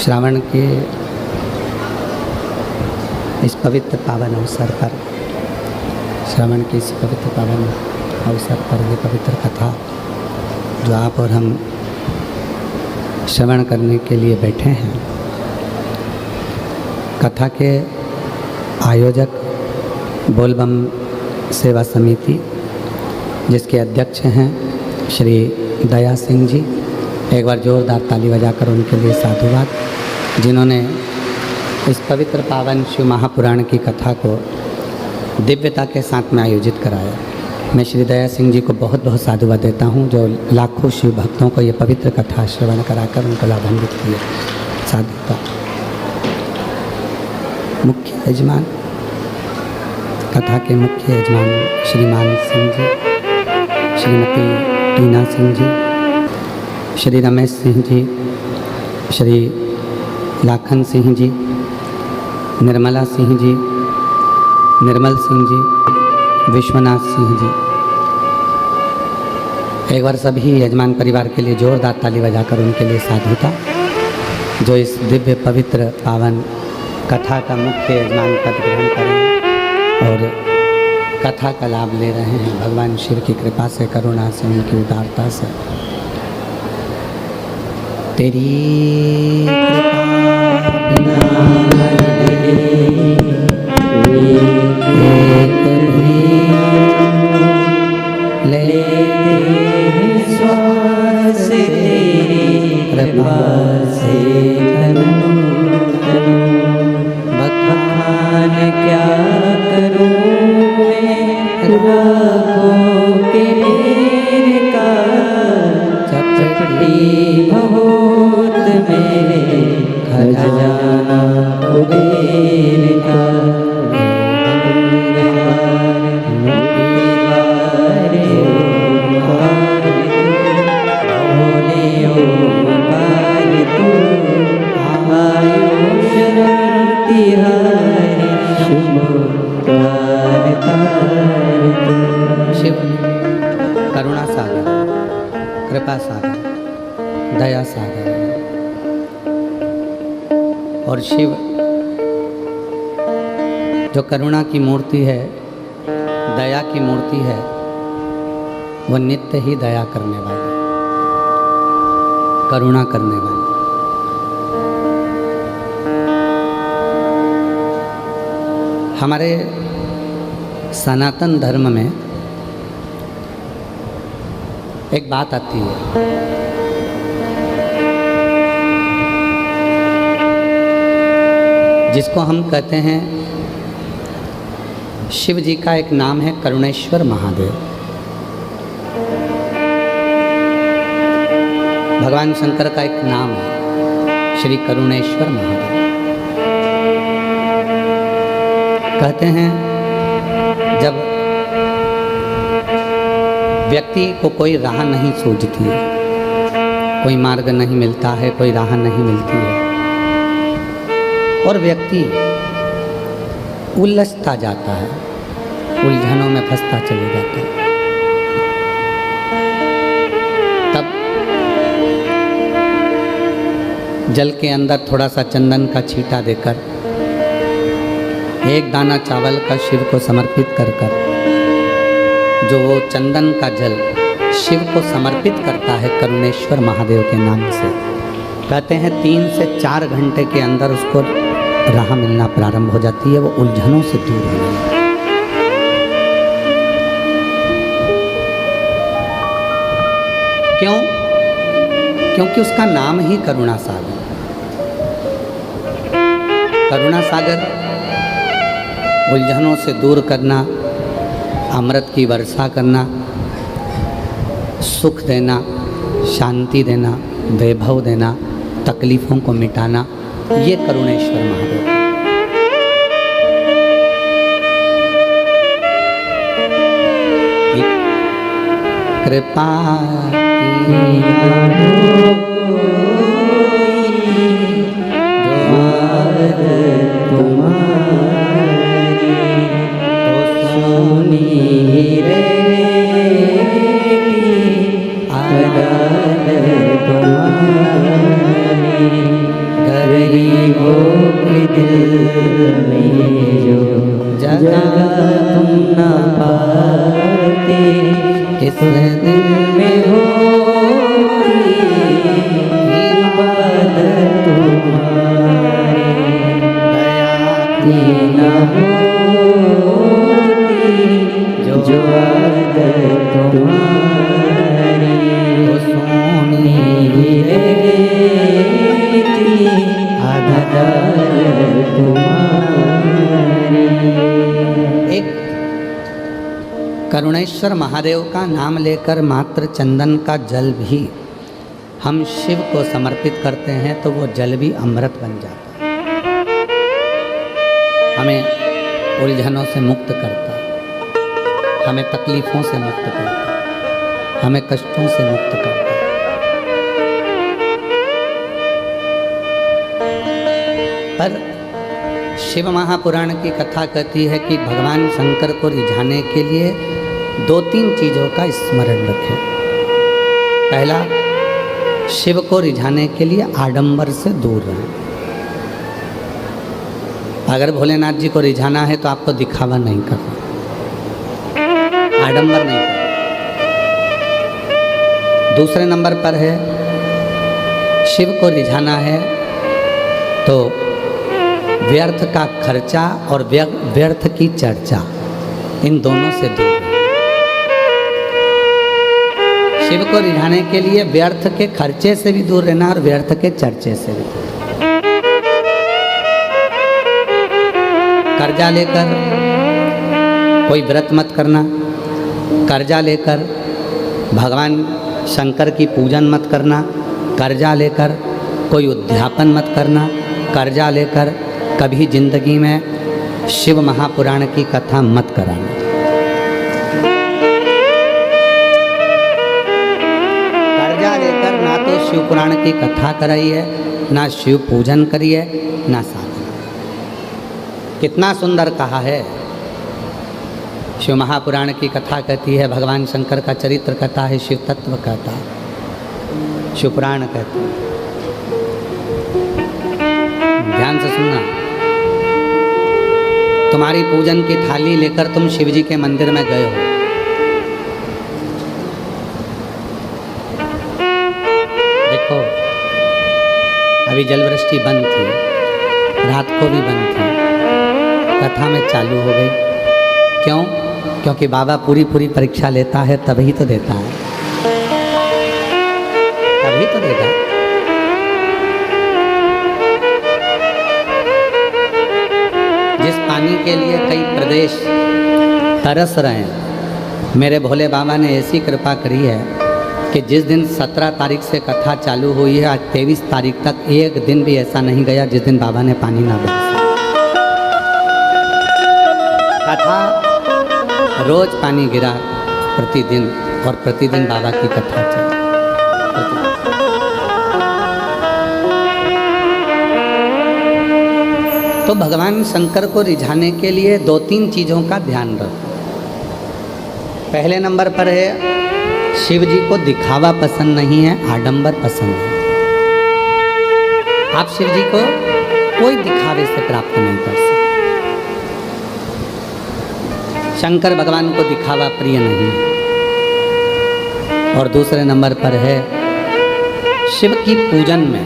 श्रावण के इस पवित्र पावन अवसर पर, श्रावण के इस पवित्र पावन अवसर पर ये पवित्र कथा जो आप और हम श्रवण करने के लिए बैठे हैं, कथा के आयोजक बोलबम सेवा समिति जिसके अध्यक्ष हैं श्री दया सिंह जी, एक बार जोरदार ताली बजाकर उनके लिए साधुवाद, जिन्होंने इस पवित्र पावन शिव महापुराण की कथा को दिव्यता के साथ में आयोजित कराया। मैं श्री दया सिंह जी को बहुत बहुत साधुवाद देता हूं, जो लाखों शिव भक्तों को ये पवित्र कथा श्रवण कराकर उनको लाभान्वित किए। साधुता मुख्य यजमान, कथा के मुख्य यजमान श्रीमान सिंह जी, श्रीमती टीना सिंह जी, श्री रमेश सिंह जी, श्री लाखन सिंह जी, निर्मला सिंह जी, निर्मल सिंह जी, विश्वनाथ सिंह जी। एक बार सभी यजमान परिवार के लिए जोरदार ताली बजाकर उनके लिए साधुता, जो इस दिव्य पवित्र पावन कथा का मुख्य यजमान पद ग्रहण करें और कथा का लाभ ले रहे हैं भगवान शिव की कृपा से, करुणा से, उनकी उदारता से। तेरी कृपा बिना लेते श्वास तेरी कृपा से बखान क्या करूं मैं राखों के मेरे का चपटी भगोत में खजाना कुबेर का शिव करुणा सागर, कृपा सागर, दया सागर और शिव जो करुणा की मूर्ति है, दया की मूर्ति है, वो नित्य ही दया करने वाली, करुणा करने वाली। हमारे सनातन धर्म में एक बात आती है, जिसको हम कहते हैं, शिव जी का एक नाम है करुणेश्वर महादेव। भगवान शंकर का एक नाम है श्री करुणेश्वर महादेव। कहते हैं जब व्यक्ति को कोई राह नहीं सूझती है, कोई मार्ग नहीं मिलता है, कोई राह नहीं मिलती है और व्यक्ति उलझता जाता है, उलझनों में फंसता चले जाता है, तब जल के अंदर थोड़ा सा चंदन का छींटा देकर, एक दाना चावल का शिव को समर्पित कर कर, जो वो चंदन का जल शिव को समर्पित करता है करुणेश्वर महादेव के नाम से, कहते हैं 3 से 4 घंटे के अंदर उसको राह मिलना प्रारंभ हो जाती है, वो उलझनों से दूर हो जाती है। क्यों? क्योंकि उसका नाम ही करुणा सागर। करुणा सागर उलझनों से दूर करना, अमृत की वर्षा करना, सुख देना, शांति देना, वैभव देना, तकलीफ़ों को मिटाना, ये करुणेश्वर महादेव। कृपा तुम्हारी मेरी हो के दिल में जो जगह तुम न पाते, किस दिल में होती इबादत तुम्हारी, दया की न होती जो आदत तुम्हारी, तो सोनी ही रहती आदत तुम्हारी। एक करुणेश्वर महादेव का नाम लेकर मात्र चंदन का जल भी हम शिव को समर्पित करते हैं तो वो जल भी अमृत बन जाता है, हमें उलझनों से मुक्त करता है, हमें तकलीफ़ों से मुक्त करता है, हमें कष्टों से मुक्त करता है। पर शिव महापुराण की कथा कहती है कि भगवान शंकर को रिझाने के लिए 2-3 चीज़ों का स्मरण रखें। पहला, शिव को रिझाने के लिए आडंबर से दूर रहें। अगर भोलेनाथ जी को रिझाना है तो आपको दिखावा नहीं करना, आडंबर नहीं करना। दूसरे नंबर पर है, शिव को रिझाना है तो व्यर्थ का खर्चा और व्यर्थ की चर्चा, इन दोनों से दूर रहें। शिव को रिझाने के लिए व्यर्थ के खर्चे से भी दूर रहना और व्यर्थ के चर्चे से भी दूर। कर्जा लेकर कोई व्रत मत करना, कर्जा लेकर भगवान शंकर की पूजन मत करना, कर्जा लेकर कोई उद्यापन मत करना, कर्जा लेकर कभी जिंदगी में शिव महापुराण की कथा मत कराना। कर्जा लेकर ना तो शिव पुराण की कथा कराइए, ना शिव पूजन करिए, ना साधना। कितना सुंदर कहा है। शिव महापुराण की कथा कहती है, भगवान शंकर का चरित्र कहता है, शिव तत्व कहता है, शिव पुराण कहता है। ध्यान से सुनना। तुम्हारी पूजन की थाली लेकर तुम शिव जी के मंदिर में गए हो, देखो अभी जलवृष्टि बंद थी, रात को भी बंद थी, कथा में चालू हो गई। क्यों? क्योंकि बाबा पूरी परीक्षा लेता है, तभी तो देता है, तभी तो देगा। जिस पानी के लिए कई प्रदेश तरस रहे हैं, मेरे भोले बाबा ने ऐसी कृपा करी है कि जिस दिन 17 तारीख से कथा चालू हुई है, आज 23 तारीख तक एक दिन भी ऐसा नहीं गया जिस दिन बाबा ने पानी ना बरसाया। कथा रोज पानी गिरा प्रतिदिन, और प्रतिदिन बाबा की कथा चली। तो भगवान शंकर को रिझाने के लिए 2-3 चीज़ों का ध्यान रखो। पहले नंबर पर है, शिव जी को दिखावा पसंद नहीं है, आडंबर पसंद है। आप शिव जी को कोई दिखावे से प्राप्त नहीं कर सकते। शंकर भगवान को दिखावा प्रिय नहीं है। और दूसरे नंबर पर है, शिव की पूजन में,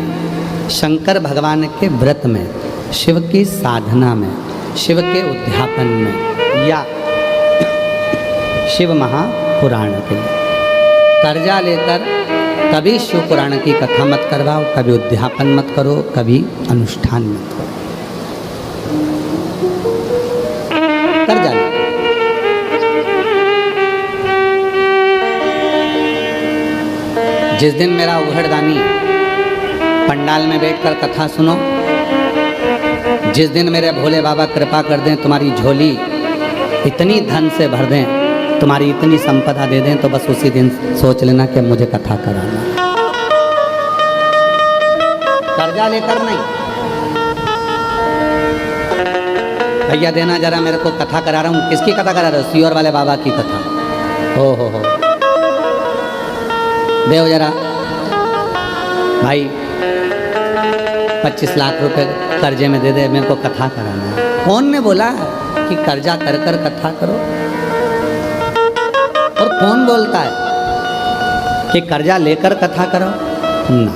शंकर भगवान के व्रत में, शिव की साधना में, शिव के उद्यापन में, या शिव महापुराण के लिए कर्जा लेकर कभी शिव पुराण की कथा मत करवाओ, कभी उद्यापन मत करो, कभी अनुष्ठान मत करो। कर्जा लेकर जिस दिन मेरा उघड़दानी पंडाल में बैठकर कथा सुनो, जिस दिन मेरे भोले बाबा कृपा कर दें, तुम्हारी झोली इतनी धन से भर दें, तुम्हारी इतनी संपदा दे दें, तो बस उसी दिन सोच लेना कि मुझे कथा कराना। कर्जा लेकर नहीं, भैया देना जरा, मेरे को कथा करा रहा हूँ। किसकी कथा करा रहे हो? सीहोर वाले बाबा की कथा। हो देव जरा भाई, 25 लाख रुपए कर्जे में दे दे, मेरे को कथा कराना है। कौन ने बोला कि कर्जा कर कर कथा करो? और कौन बोलता है कि कर्जा लेकर कथा करो? ना।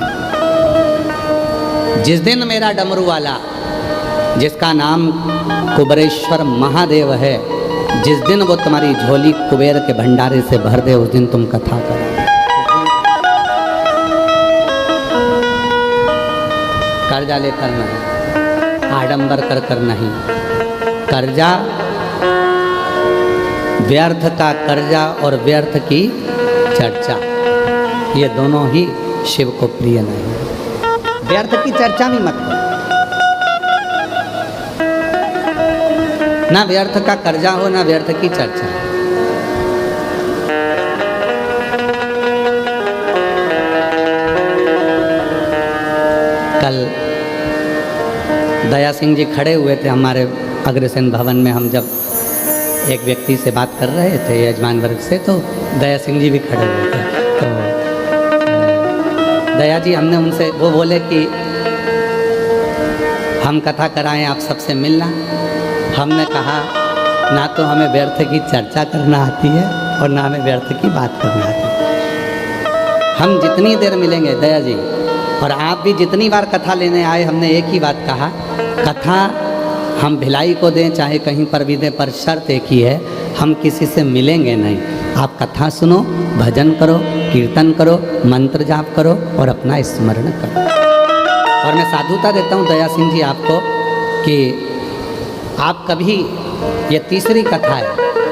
जिस दिन मेरा डमरू वाला, जिसका नाम कुबेरेश्वर महादेव है, जिस दिन वो तुम्हारी झोली कुबेर के भंडारे से भर दे, उस दिन तुम कथा करो। कर्जा लेकर नहीं, आडंबर कर कर नहीं। कर्जा, व्यर्थ का कर्जा और व्यर्थ की चर्चा, ये दोनों ही शिव को प्रिय नहीं है। व्यर्थ की चर्चा भी मत करो, ना व्यर्थ का कर्जा हो ना व्यर्थ की चर्चा। कल दया सिंह जी खड़े हुए थे हमारे अग्रसेन भवन में। हम जब एक व्यक्ति से बात कर रहे थे यजमान वर्ग से, तो दया सिंह जी भी खड़े हुए थे। तो दया जी, हमने उनसे, वो बोले कि हम कथा कराएं, आप सबसे मिलना। हमने कहा ना तो हमें व्यर्थ की चर्चा करना आती है और ना हमें व्यर्थ की बात करना आती है। हम जितनी देर मिलेंगे दया जी, और आप भी जितनी बार कथा लेने आए, हमने एक ही बात कहा, कथा हम भिलाई को दें चाहे कहीं पर भी दें, पर शर्त एक ही है, हम किसी से मिलेंगे नहीं। आप कथा सुनो, भजन करो, कीर्तन करो, मंत्र जाप करो और अपना स्मरण करो। और मैं साधुता देता हूँ दया सिंह जी आपको कि आप कभी, ये तीसरी कथा है,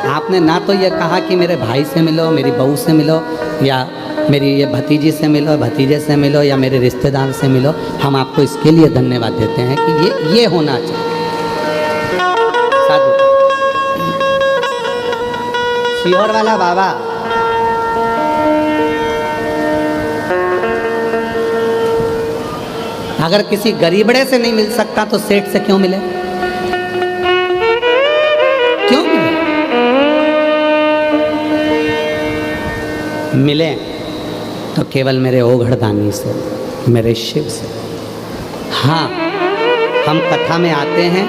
आपने ना तो ये कहा कि मेरे भाई से मिलो, मेरी बहू से मिलो, या मेरी ये भतीजी से मिलो, भतीजे से मिलो, या मेरे रिश्तेदार से मिलो। हम आपको इसके लिए धन्यवाद देते हैं कि ये होना चाहिए। साधु सीहोर वाला बाबा, अगर किसी गरीबड़े से नहीं मिल सकता तो सेठ से क्यों मिले? क्यों मिले? तो केवल मेरे ओघड़दानी से, मेरे शिव से। हाँ, हम कथा में आते हैं,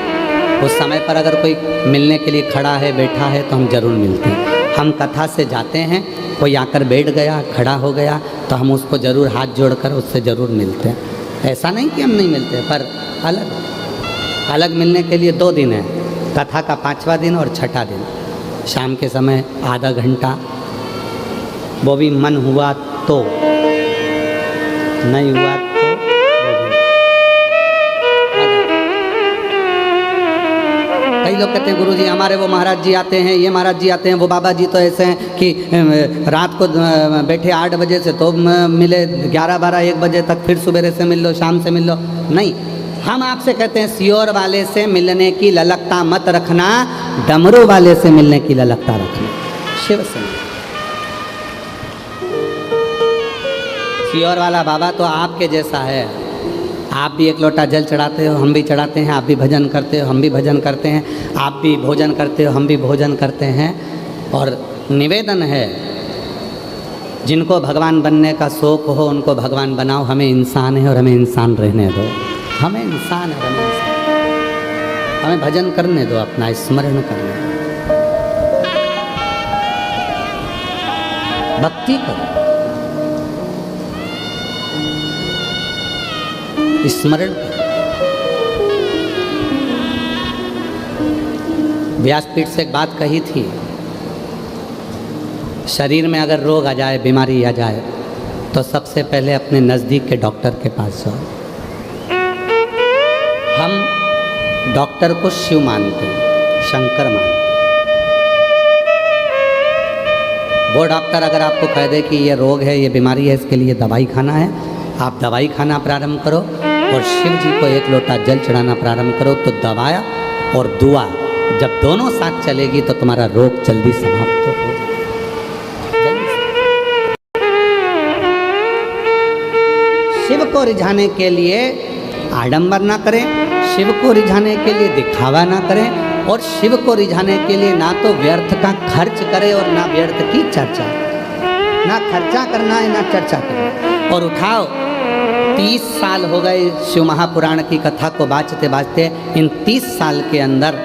उस समय पर अगर कोई मिलने के लिए खड़ा है, बैठा है, तो हम जरूर मिलते हैं। हम कथा से जाते हैं, कोई आकर बैठ गया, खड़ा हो गया, तो हम उसको जरूर हाथ जोड़कर उससे जरूर मिलते हैं। ऐसा नहीं कि हम नहीं मिलते, पर अलग अलग मिलने के लिए 2 दिन है, कथा का 5वां दिन और 6ठा दिन। शाम के समय आधा घंटा, वो भी मन हुआ तो, नहीं हुआ तो कई लोग कहते हैं गुरुजी हमारे वो महाराज जी आते हैं, ये महाराज जी आते हैं, वो बाबा जी तो ऐसे हैं कि रात को बैठे 8 बजे से तो मिले 11-12 1 बजे तक, फिर सवेरे से मिल लो, शाम से मिल लो। नहीं, हम आपसे कहते हैं सीहोर वाले से मिलने की ललकता मत रखना, डमरू वाले से मिलने की ललकता रखना। शिव से सीहोर वाला बाबा तो आपके जैसा है। आप भी 1 लोटा जल चढ़ाते हो, हम भी चढ़ाते हैं, आप भी भजन करते हो, हम भी भजन करते हैं, आप भी भोजन करते हो, हम भी भोजन करते हैं। और निवेदन है, जिनको भगवान बनने का शौक हो उनको भगवान बनाओ। हमें इंसान है और हमें इंसान रहने दो। हमें इंसान है, हमें इंसान, हमें भजन करने दो, अपना स्मरण करने दो, भक्ति करो, स्मरण। व्यासपीठ से एक बात कही थी, शरीर में अगर रोग आ जाए, बीमारी आ जाए, तो सबसे पहले अपने नज़दीक के डॉक्टर के पास जाओ। हम डॉक्टर को शिव मानते हैं, शंकर मानते हैं। वो डॉक्टर अगर आपको कह दे कि ये रोग है, ये बीमारी है, इसके लिए दवाई खाना है, आप दवाई खाना प्रारंभ करो और शिव जी को 1 लोटा जल चढ़ाना प्रारंभ करो। तो दवाया और दुआ जब दोनों साथ चलेगी तो तुम्हारा रोग जल्दी समाप्त हो जाएगा। शिव को रिझाने के लिए आडंबर ना करें, शिव को रिझाने के लिए दिखावा ना करें, और शिव को रिझाने के लिए ना तो व्यर्थ का खर्च करें और ना व्यर्थ की चर्चा। ना खर्चा करना है ना चर्चा करना। और उठाओ 30 साल हो गए शिव महापुराण की कथा को बाँचते बाँचते। इन 30 साल के अंदर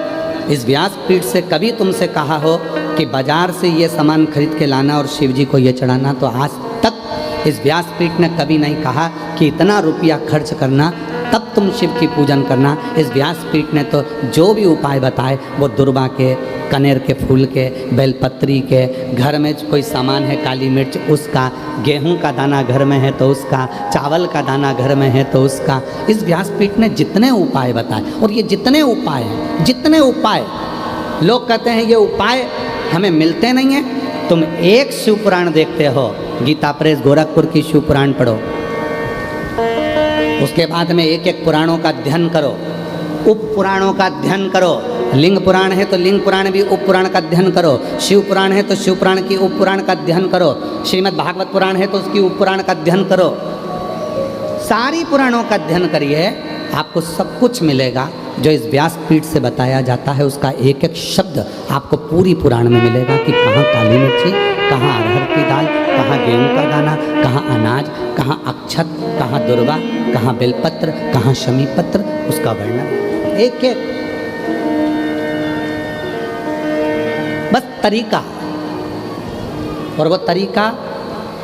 इस व्यासपीठ से कभी तुमसे कहा हो कि बाजार से ये सामान खरीद के लाना और शिव जी को ये चढ़ाना, तो आज तक इस व्यासपीठ ने कभी नहीं कहा कि इतना रुपया खर्च करना तब तुम शिव की पूजन करना। इस व्यासपीठ ने तो जो भी उपाय बताए वो दुर्वा के, कनेर के फूल के, बेलपत्री के, घर में कोई सामान है काली मिर्च उसका, गेहूं का दाना घर में है तो उसका, चावल का दाना घर में है तो उसका। इस व्यासपीठ ने जितने उपाय बताए, और ये जितने उपाय हैं, जितने उपाय लोग कहते हैं ये उपाय हमें मिलते नहीं हैं। तुम एक शिव पुराण देखते हो, गीता प्रेस गोरखपुर की शिव पुराण पढ़ो, उसके बाद में एक एक पुराणों का अध्ययन करो, उप पुराणों का अध्ययन करो। लिंग पुराण है तो लिंग पुराण भी उप पुराण का अध्ययन करो, शिव पुराण है तो शिव पुराण की उप पुराण का अध्ययन करो, श्रीमद् भागवत पुराण है तो उसकी उप पुराण का अध्ययन करो। सारी पुराणों का अध्ययन करिए, आपको सब कुछ मिलेगा जो इस व्यासपीठ से बताया जाता है। उसका एक एक शब्द आपको पूरी पुराण में मिलेगा कि कहाँ काली मिर्ची, कहाँ अरहर की दाल, कहाँ गेहूं का दाना, कहाँ अनाज, कहाँ अक्षत, कहाँ दुर्वा, कहाँ बेलपत्र, कहाँ शमी पत्र, उसका वर्णन एक एक। बस तरीका, और वो तरीका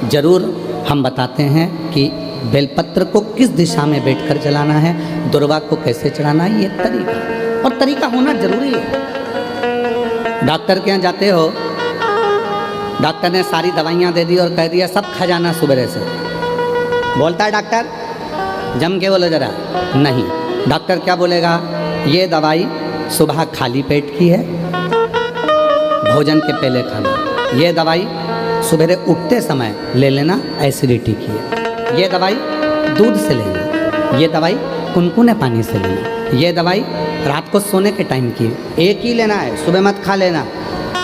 जरूर हम बताते हैं कि बेलपत्र को किस दिशा में बैठकर जलाना है, दुर्वा को कैसे चढ़ाना है, ये तरीका, और तरीका होना जरूरी है। डॉक्टर के यहाँ जाते हो, डॉक्टर ने सारी दवाइयाँ दे दी और कह दिया सब खा जाना सुबह से। बोलता है डॉक्टर, जम के बोलो जरा, नहीं। डॉक्टर क्या बोलेगा, ये दवाई सुबह खाली पेट की है, भोजन के पहले खाना। ये दवाई सुबह उठते समय ले लेना, एसिडिटी की है। ये दवाई दूध से लेना, ये दवाई कुनकुने पानी से लेना, ये दवाई रात को सोने के टाइम की, एक ही लेना है, सुबह मत खा लेना।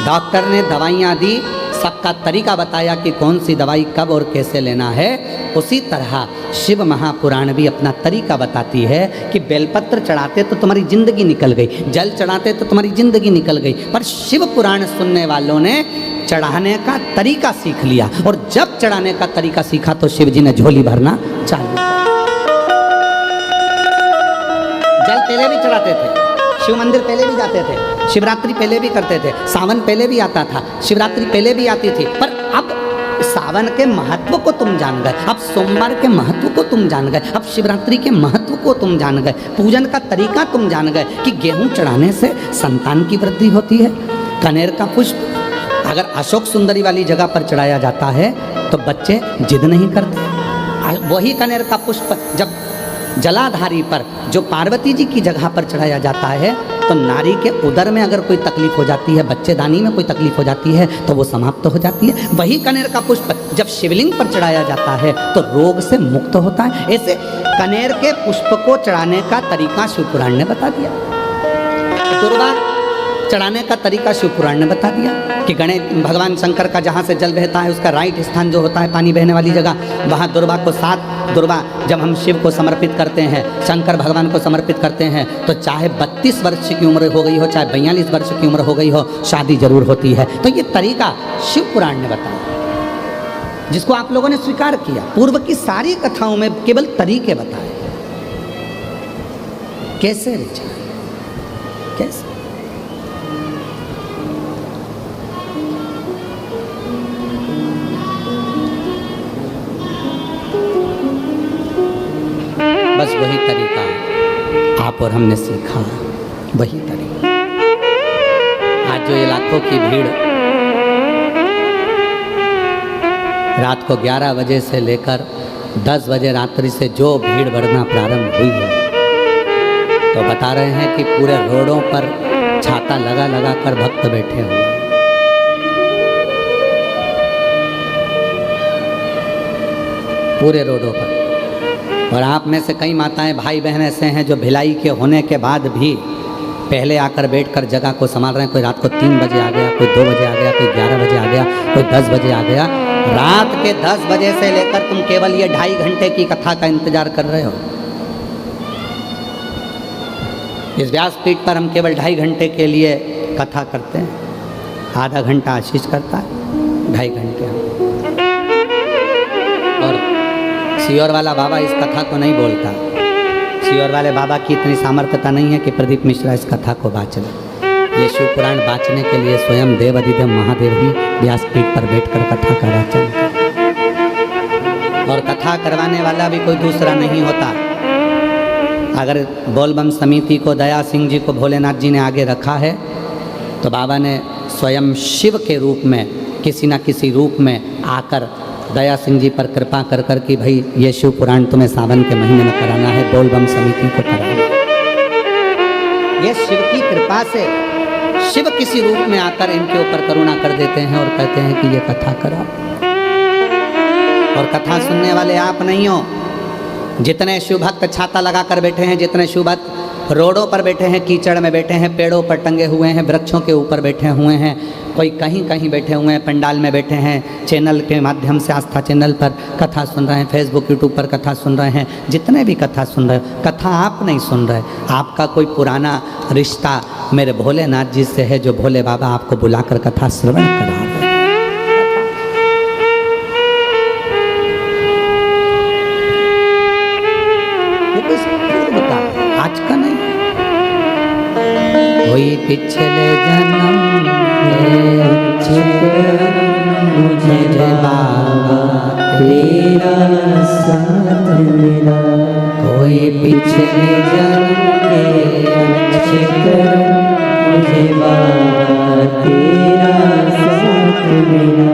डॉक्टर ने दवाइयाँ दी, सबका तरीका बताया कि कौन सी दवाई कब और कैसे लेना है। उसी तरह शिव महापुराण भी अपना तरीका बताती है कि बेलपत्र चढ़ाते तो तुम्हारी जिंदगी निकल गई, जल चढ़ाते तो तुम्हारी जिंदगी निकल गई, पर शिव पुराण सुनने वालों ने चढ़ाने का तरीका सीख लिया, और जब चढ़ाने का तरीका सीखा तो शिव जी ने झोली भरना चालू किया। जल पहले भी चढ़ाते थे, शिव मंदिर पहले भी जाते थे, शिवरात्रि पहले भी करते थे, सावन पहले भी आता था, शिवरात्रि पहले भी आती थी, पर अब सावन के महत्व को तुम जान गए, अब सोमवार के महत्व को तुम जान गए, अब शिवरात्रि के महत्व को तुम जान गए, पूजन का तरीका तुम जान गए कि गेहूं चढ़ाने से संतान की वृद्धि होती है। कनेर का पुष्प अगर अशोक सुंदरी वाली जगह पर चढ़ाया जाता है तो बच्चे जिद नहीं करते। वही कनेर का पुष्प जब जलाधारी पर, जो पार्वती जी की जगह पर चढ़ाया जाता है, तो नारी के उदर में अगर कोई तकलीफ हो जाती है, बच्चेदानी में कोई तकलीफ हो जाती है, तो वो समाप्त हो जाती है। वही कनेर का पुष्प जब शिवलिंग पर चढ़ाया जाता है तो रोग से मुक्त होता है। ऐसे कनेर के पुष्प को चढ़ाने का तरीका शिव पुराण ने बता दिया, दुर्वा चढ़ाने का तरीका शिव पुराण ने बता दिया कि गणेश भगवान शंकर का जहाँ से जल बहता है उसका राइट स्थान जो होता है पानी बहने वाली जगह, वहाँ दुर्वा को 7 दुर्वा जब हम शिव को समर्पित करते हैं, शंकर भगवान को समर्पित करते हैं, तो चाहे 32 वर्ष की उम्र हो गई हो, चाहे 42 वर्ष की उम्र हो गई हो, शादी जरूर होती है। तो ये तरीका शिव पुराण ने बताया, जिसको आप लोगों ने स्वीकार किया। पूर्व की सारी कथाओं में केवल तरीके बताए, कैसे रिचा, कैसे। बस वही तरीका आप और हमने सीखा, वही तरीका। आज जो ये लाखों की भीड़ रात को 11 बजे से लेकर 10 बजे रात्रि से जो भीड़ बढ़ना प्रारंभ हुई है, तो बता रहे हैं कि पूरे रोडों पर छाता लगा लगा कर भक्त बैठे हुए, पूरे रोडों पर। और आप में से कई माताएं भाई बहन ऐसे हैं जो भिलाई के होने के बाद भी पहले आकर बैठकर जगह को संभाल रहे हैं। कोई रात को 3 बजे आ गया, कोई 2 बजे आ गया, कोई 11 बजे आ गया, कोई 10 बजे आ गया। रात के 10 बजे से लेकर तुम केवल ये 2.5 घंटे की कथा का इंतजार कर रहे हो। इस व्यासपीठ पर हम केवल 2.5 घंटे के लिए कथा करते हैं, आधा घंटा आशीष करता है, 2.5 घंटे हम। और सियोर वाला बाबा इस कथा को नहीं बोलता। सियोर वाले बाबा की इतनी सामर्थ्यता नहीं है कि प्रदीप मिश्रा इस कथा को बाँच ले। ये शिव पुराण बाँचने के लिए स्वयं देव अधिदेव महादेव ही व्यासपीठ पर बैठकर कथा का वाचन और कथा करवाने वाला भी कोई दूसरा नहीं होता। अगर बोलबम समिति को दया सिंह जी को भोलेनाथ जी ने आगे रखा है तो बाबा ने स्वयं शिव के रूप में किसी न किसी रूप में आकर दया सिंह जी पर कृपा कर कर कि भाई ये शिव पुराण तुम्हें सावन के महीने में कराना है, बोलबम समिति को कराना। ये शिव की कृपा से शिव किसी रूप में आकर इनके ऊपर करुणा कर देते हैं और कहते हैं कि ये कथा करा। और कथा सुनने वाले आप नहीं हो। जितने शिव भक्त छाता लगा कर बैठे हैं, जितने शिव भक्त रोडों पर बैठे हैं, कीचड़ में बैठे हैं, पेड़ों पर टंगे हुए हैं, वृक्षों के ऊपर बैठे हुए हैं, कोई कहीं कहीं बैठे हुए हैं, पंडाल में बैठे हैं, चैनल के माध्यम से आस्था चैनल पर कथा सुन रहे हैं, फेसबुक यूट्यूब पर कथा सुन रहे हैं, जितने भी कथा सुन रहे हो, कथा आप नहीं सुन रहे। आपका कोई पुराना रिश्ता मेरे भोलेनाथ जी से है, जो भोले बाबा आपको बुलाकर कथा श्रवण करा रहे हैं। आज का नहीं, कोई पिछले जन्म मुझे बाबा तेरा साथ मिला, कोई पिछले जन्म अच्छे कर्म मुझे बाबा तेरा साथ मिला।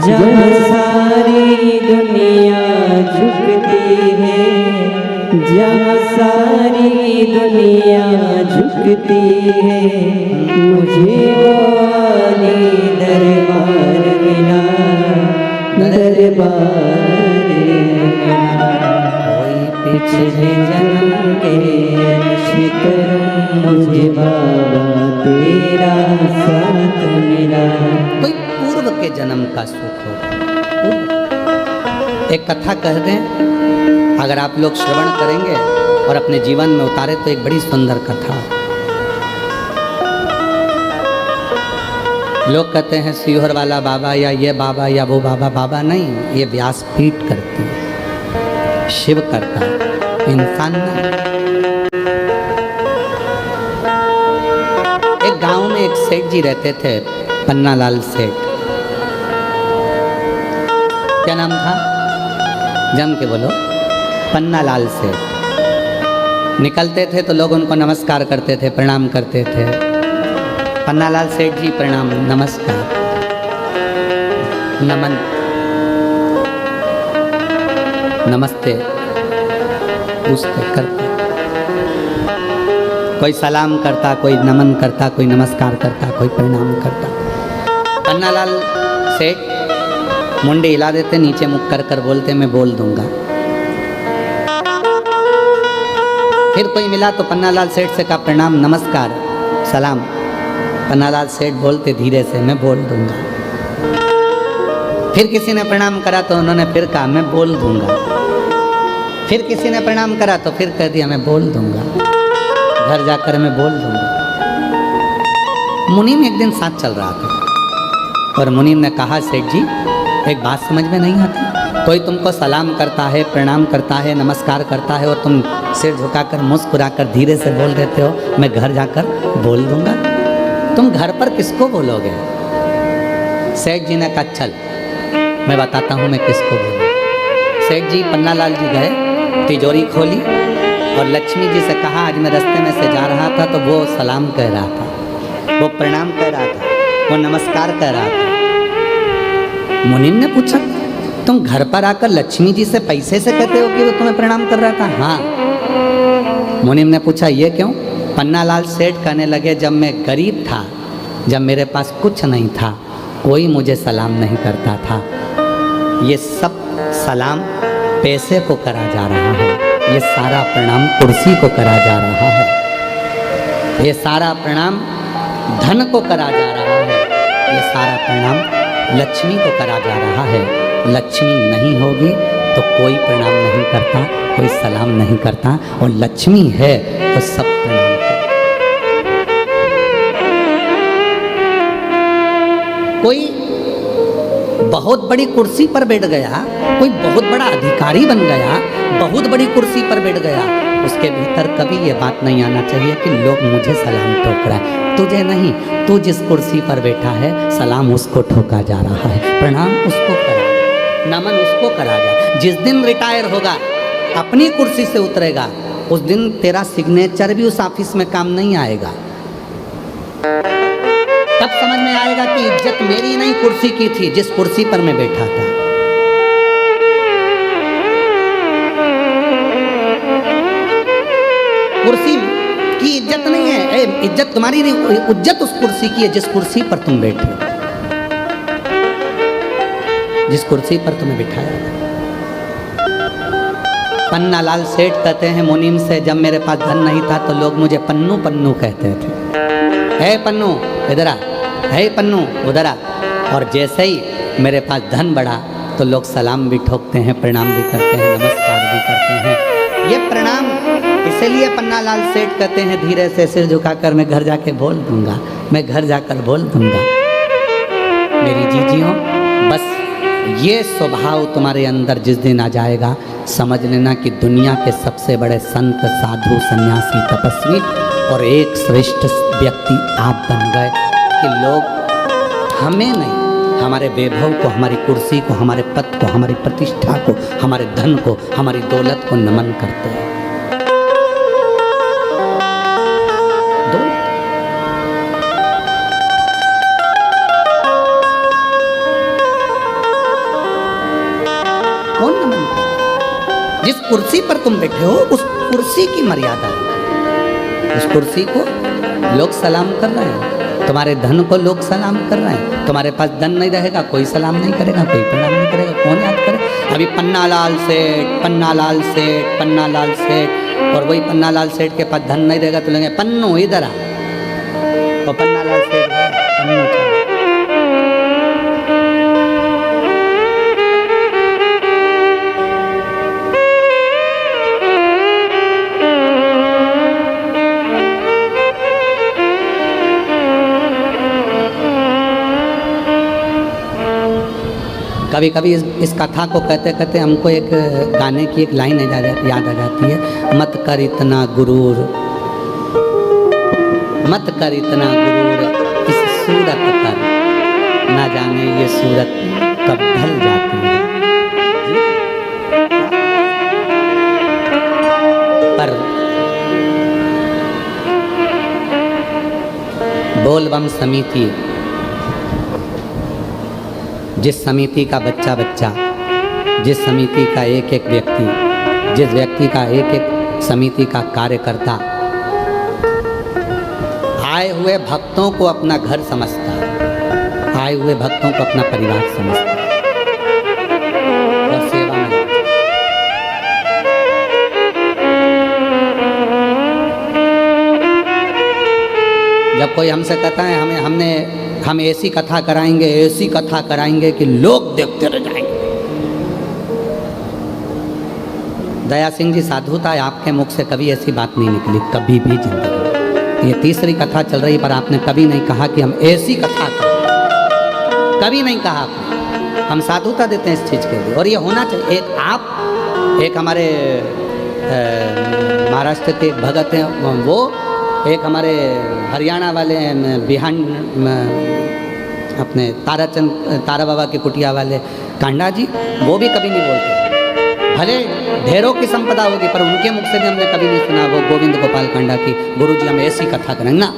जहाँ सारी दुनिया झुकती है, जहाँ सारी दुनिया झुकती है, मुझे वो वाली दरबार मिला, दरबार मिला। कोई पिछले जन्म के अच्छे कर्म मुझे बाबा तेरा साथ मिला। कोई पूर्व के जन्म का सुख हो। एक कथा कह दें, अगर आप लोग श्रवण करेंगे और अपने जीवन में उतारे तो एक बड़ी सुंदर कथा। लोग कहते हैं सियोर वाला बाबा या ये बाबा या वो बाबा। बाबा नहीं, ये व्यासपीठ करती है, शिव करता है, इंसान नहीं। एक गांव में एक सेठ जी रहते थे, पन्नालाल सेठ। क्या नाम था? जम के बोलो। पन्नालाल सेठ। निकलते थे तो लोग उनको नमस्कार करते थे, प्रणाम करते थे। पन्नालाल सेठ जी प्रणाम, नमस्कार, नमन, नमस्ते, पूछते करते। कोई सलाम करता, कोई नमन करता, कोई नमस्कार करता, कोई प्रणाम करता। पन्नालाल सेठ मुंडी हिला देते, नीचे मुख कर कर बोलते मैं बोल दूंगा। फिर कोई मिला तो पन्नालाल सेठ से कहा प्रणाम, नमस्कार, सलाम। पन्नालाल सेठ बोलते धीरे से मैं बोल दूंगा। फिर किसी ने प्रणाम करा तो उन्होंने फिर कहा मैं बोल दूंगा। फिर किसी ने प्रणाम करा तो फिर कह दिया मैं बोल दूंगा, घर जाकर मैं बोल दूंगा। मुनीम एक दिन साथ चल रहा था और मुनीम ने कहा सेठ जी एक बात समझ में नहीं आती, कोई तुमको सलाम करता है, प्रणाम करता है, नमस्कार करता है और तुम सिर झुकाकर मुस्कुराकर धीरे से बोल देते हो मैं घर जाकर बोल दूंगा। तुम घर पर किसको बोलोगे? सेठ जी ने कहा चल मैं बताता हूँ मैं किसको बोलूँ। सेठ जी पन्नालाल जी गए, तिजोरी खोली और लक्ष्मी जी से कहा आज मैं रास्ते में से जा रहा था तो वो सलाम कह रहा था, वो प्रणाम कह रहा था, वो नमस्कार कह रहा था। मुनीम ने पूछा तुम घर पर आकर लक्ष्मी जी से पैसे से कहते हो कि वो तुम्हें प्रणाम कर रहा था? हाँ। मुनीम ने पूछा ये क्यों? पन्नालाल सेठ कहने लगे जब मैं गरीब था, जब मेरे पास कुछ नहीं था, कोई मुझे सलाम नहीं करता था, ये सब सलाम पैसे को करा जा रहा है, ये सारा प्रणाम कुर्सी को करा जा रहा है, ये सारा प्रणाम धन को करा जा रहा है, ये सारा प्रणाम लक्ष्मी को करा जा रहा है। लक्ष्मी नहीं होगी तो कोई प्रणाम नहीं करता, कोई सलाम नहीं करता, और लक्ष्मी है तो सब प्रणाम करते। कोई बहुत बड़ी कुर्सी पर बैठ गया, कोई बहुत बड़ा अधिकारी बन गया, बहुत बड़ी कुर्सी पर बैठ गया, उसके भीतर कभी ये बात नहीं आना चाहिए कि लोग मुझे सलाम ठोक रहा है। तुझे नहीं, तू जिस कुर्सी पर बैठा है सलाम उसको ठोका जा रहा है, प्रणाम उसको करा, नमन उसको करा जा। जिस दिन रिटायर होगा, अपनी कुर्सी से उतरेगा, उस दिन तेरा सिग्नेचर भी उस ऑफिस में काम नहीं आएगा। तब समझ में आएगा कि इज्जत मेरी नहीं कुर्सी की थी, जिस कुर्सी पर मैं बैठा था। कुर्सी की इज्जत नहीं है, इज्जत तुम्हारी नहीं, इज्जत उस कुर्सी की है जिस कुर्सी पर तुम बैठे हो, जिस कुर्सी पर तुम्हें बिठाया। पन्नालाल सेठ कहते हैं मुनीम से, जब मेरे पास धन नहीं था तो लोग मुझे पन्नू पन्नू कहते थे। है पन्नू इधर आ, है पन्नू उधर आ। और जैसे ही मेरे पास धन बढ़ा तो लोग सलाम भी ठोकते हैं, प्रणाम भी करते हैं, नमस्कार भी करते हैं। ये प्रणाम इसलिए पन्नालाल सेठ कहते हैं धीरे से सिर झुकाकर मैं घर जाके बोल दूंगा, मैं घर जाकर बोल दूंगा। मेरी जीजियों, बस ये स्वभाव तुम्हारे अंदर जिस दिन आ जाएगा, समझ लेना कि दुनिया के सबसे बड़े संत, साधु, सन्यासी, तपस्वी और एक श्रेष्ठ व्यक्ति आप बन गए कि लोग हमें नहीं, हमारे वैभव को, हमारी कुर्सी को, हमारे पद को, हमारी प्रतिष्ठा को, हमारे धन को, हमारी दौलत को नमन करते हैं। कौन नमन करता? जिस कुर्सी पर तुम बैठे हो उस कुर्सी की मर्यादा है, उस कुर्सी को लोग सलाम कर रहे हैं, तुम्हारे धन को लोग सलाम कर रहे हैं। तुम्हारे पास धन नहीं रहेगा, कोई सलाम नहीं करेगा, कोई प्रणाम नहीं करेगा, कौन याद करे? अभी पन्नालाल सेठ, पन्नालाल सेठ, पन्नालाल सेठ, और वही पन्नालाल सेठ के पास धन नहीं रहेगा तो लेंगे पन्नू इधर आ, तो पन्नालाल सेठ पन्नू चला। कभी कभी इस कथा को कहते कहते हमको एक गाने की एक लाइन याद आ जाती है, मत कर इतना गुरूर, मत कर इतना गुरूर, इस सूरत पर ना जाने ये सूरत कब ढल जाती है। पर बोलबम समिति, जिस समिति का बच्चा बच्चा, जिस समिति का एक एक व्यक्ति, जिस व्यक्ति का एक एक समिति का कार्यकर्ता आए हुए भक्तों को अपना घर समझता है, आए हुए भक्तों को अपना परिवार समझता है और सेवा में। जब कोई हमसे कहता है हम ऐसी कथा कराएंगे, ऐसी कथा कराएंगे कि लोग देखते रह जाएंगे। दया सिंह जी साधु था, आपके मुख से कभी ऐसी बात नहीं निकली, कभी भी जिंदगी। ये तीसरी कथा चल रही, पर आपने कभी नहीं कहा कि हम ऐसी कथा करें, कभी नहीं कहा आपने। हम साधुता देते हैं इस चीज़ के लिए, और ये होना चाहिए। एक आप, एक हमारे महाराष्ट्र के भगत हैं वो, एक हमारे हरियाणा वाले बिहान अपने तारा बाबा के कुटिया वाले कांडा जी, वो भी कभी नहीं बोलते। भले ढेरों की संपदा होगी, पर उनके मुख से भी हमने कभी नहीं सुना वो गोविंद गोपाल कांडा की गुरुजी हम ऐसी कथा करेंगे ना।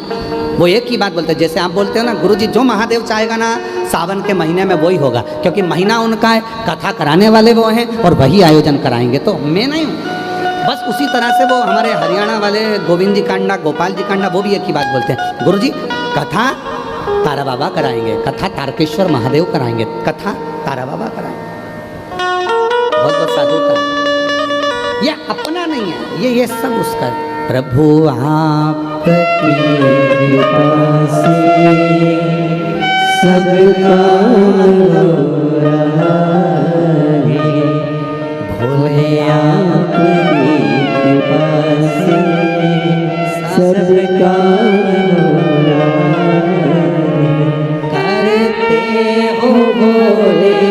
वो एक ही बात बोलते हैं, जैसे आप बोलते हो ना गुरुजी जो महादेव चाहेगा ना सावन के महीने में वही होगा, क्योंकि महीना उनका है, कथा कराने वाले वो हैं और वही आयोजन कराएंगे, तो मैं नहीं हूँ। बस उसी तरह से वो हमारे हरियाणा वाले गोविंद जी कांडा, गोपाल जी कांडा, वो भी एक ही बात बोलते हैं, गुरुजी कथा तारा बाबा कराएंगे, कथा तारकेश्वर महादेव कराएंगे, कथा तारा बाबा कराएंगे। बहुत बहुत साधुता, ये अपना नहीं है, ये सब उसका। प्रभु आपकी कृपा से सब काम हो रहा है, भोले आपकी कृपा से सब काम हो रहा है। करते हो भोले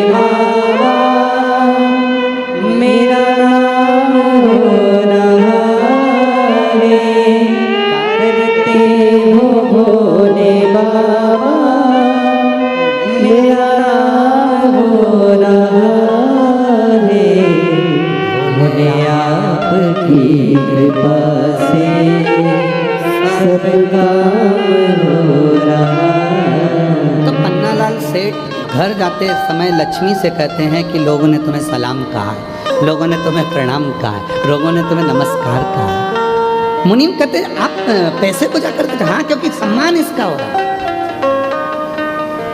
हो भोले बाबा, मेरा नाम हो रहा है। भोले आपकी कृपा से सब काम हो रहा है। तो पन्नालाल सेठ घर जाते समय लक्ष्मी से कहते हैं कि लोगों ने तुम्हें सलाम कहा है, लोगों ने तुम्हें प्रणाम कहा है, लोगों ने तुम्हें नमस्कार कहा है। मुनीम कहते हैं आप पैसे को जाकर के, हाँ क्योंकि सम्मान इसका हो रहा है।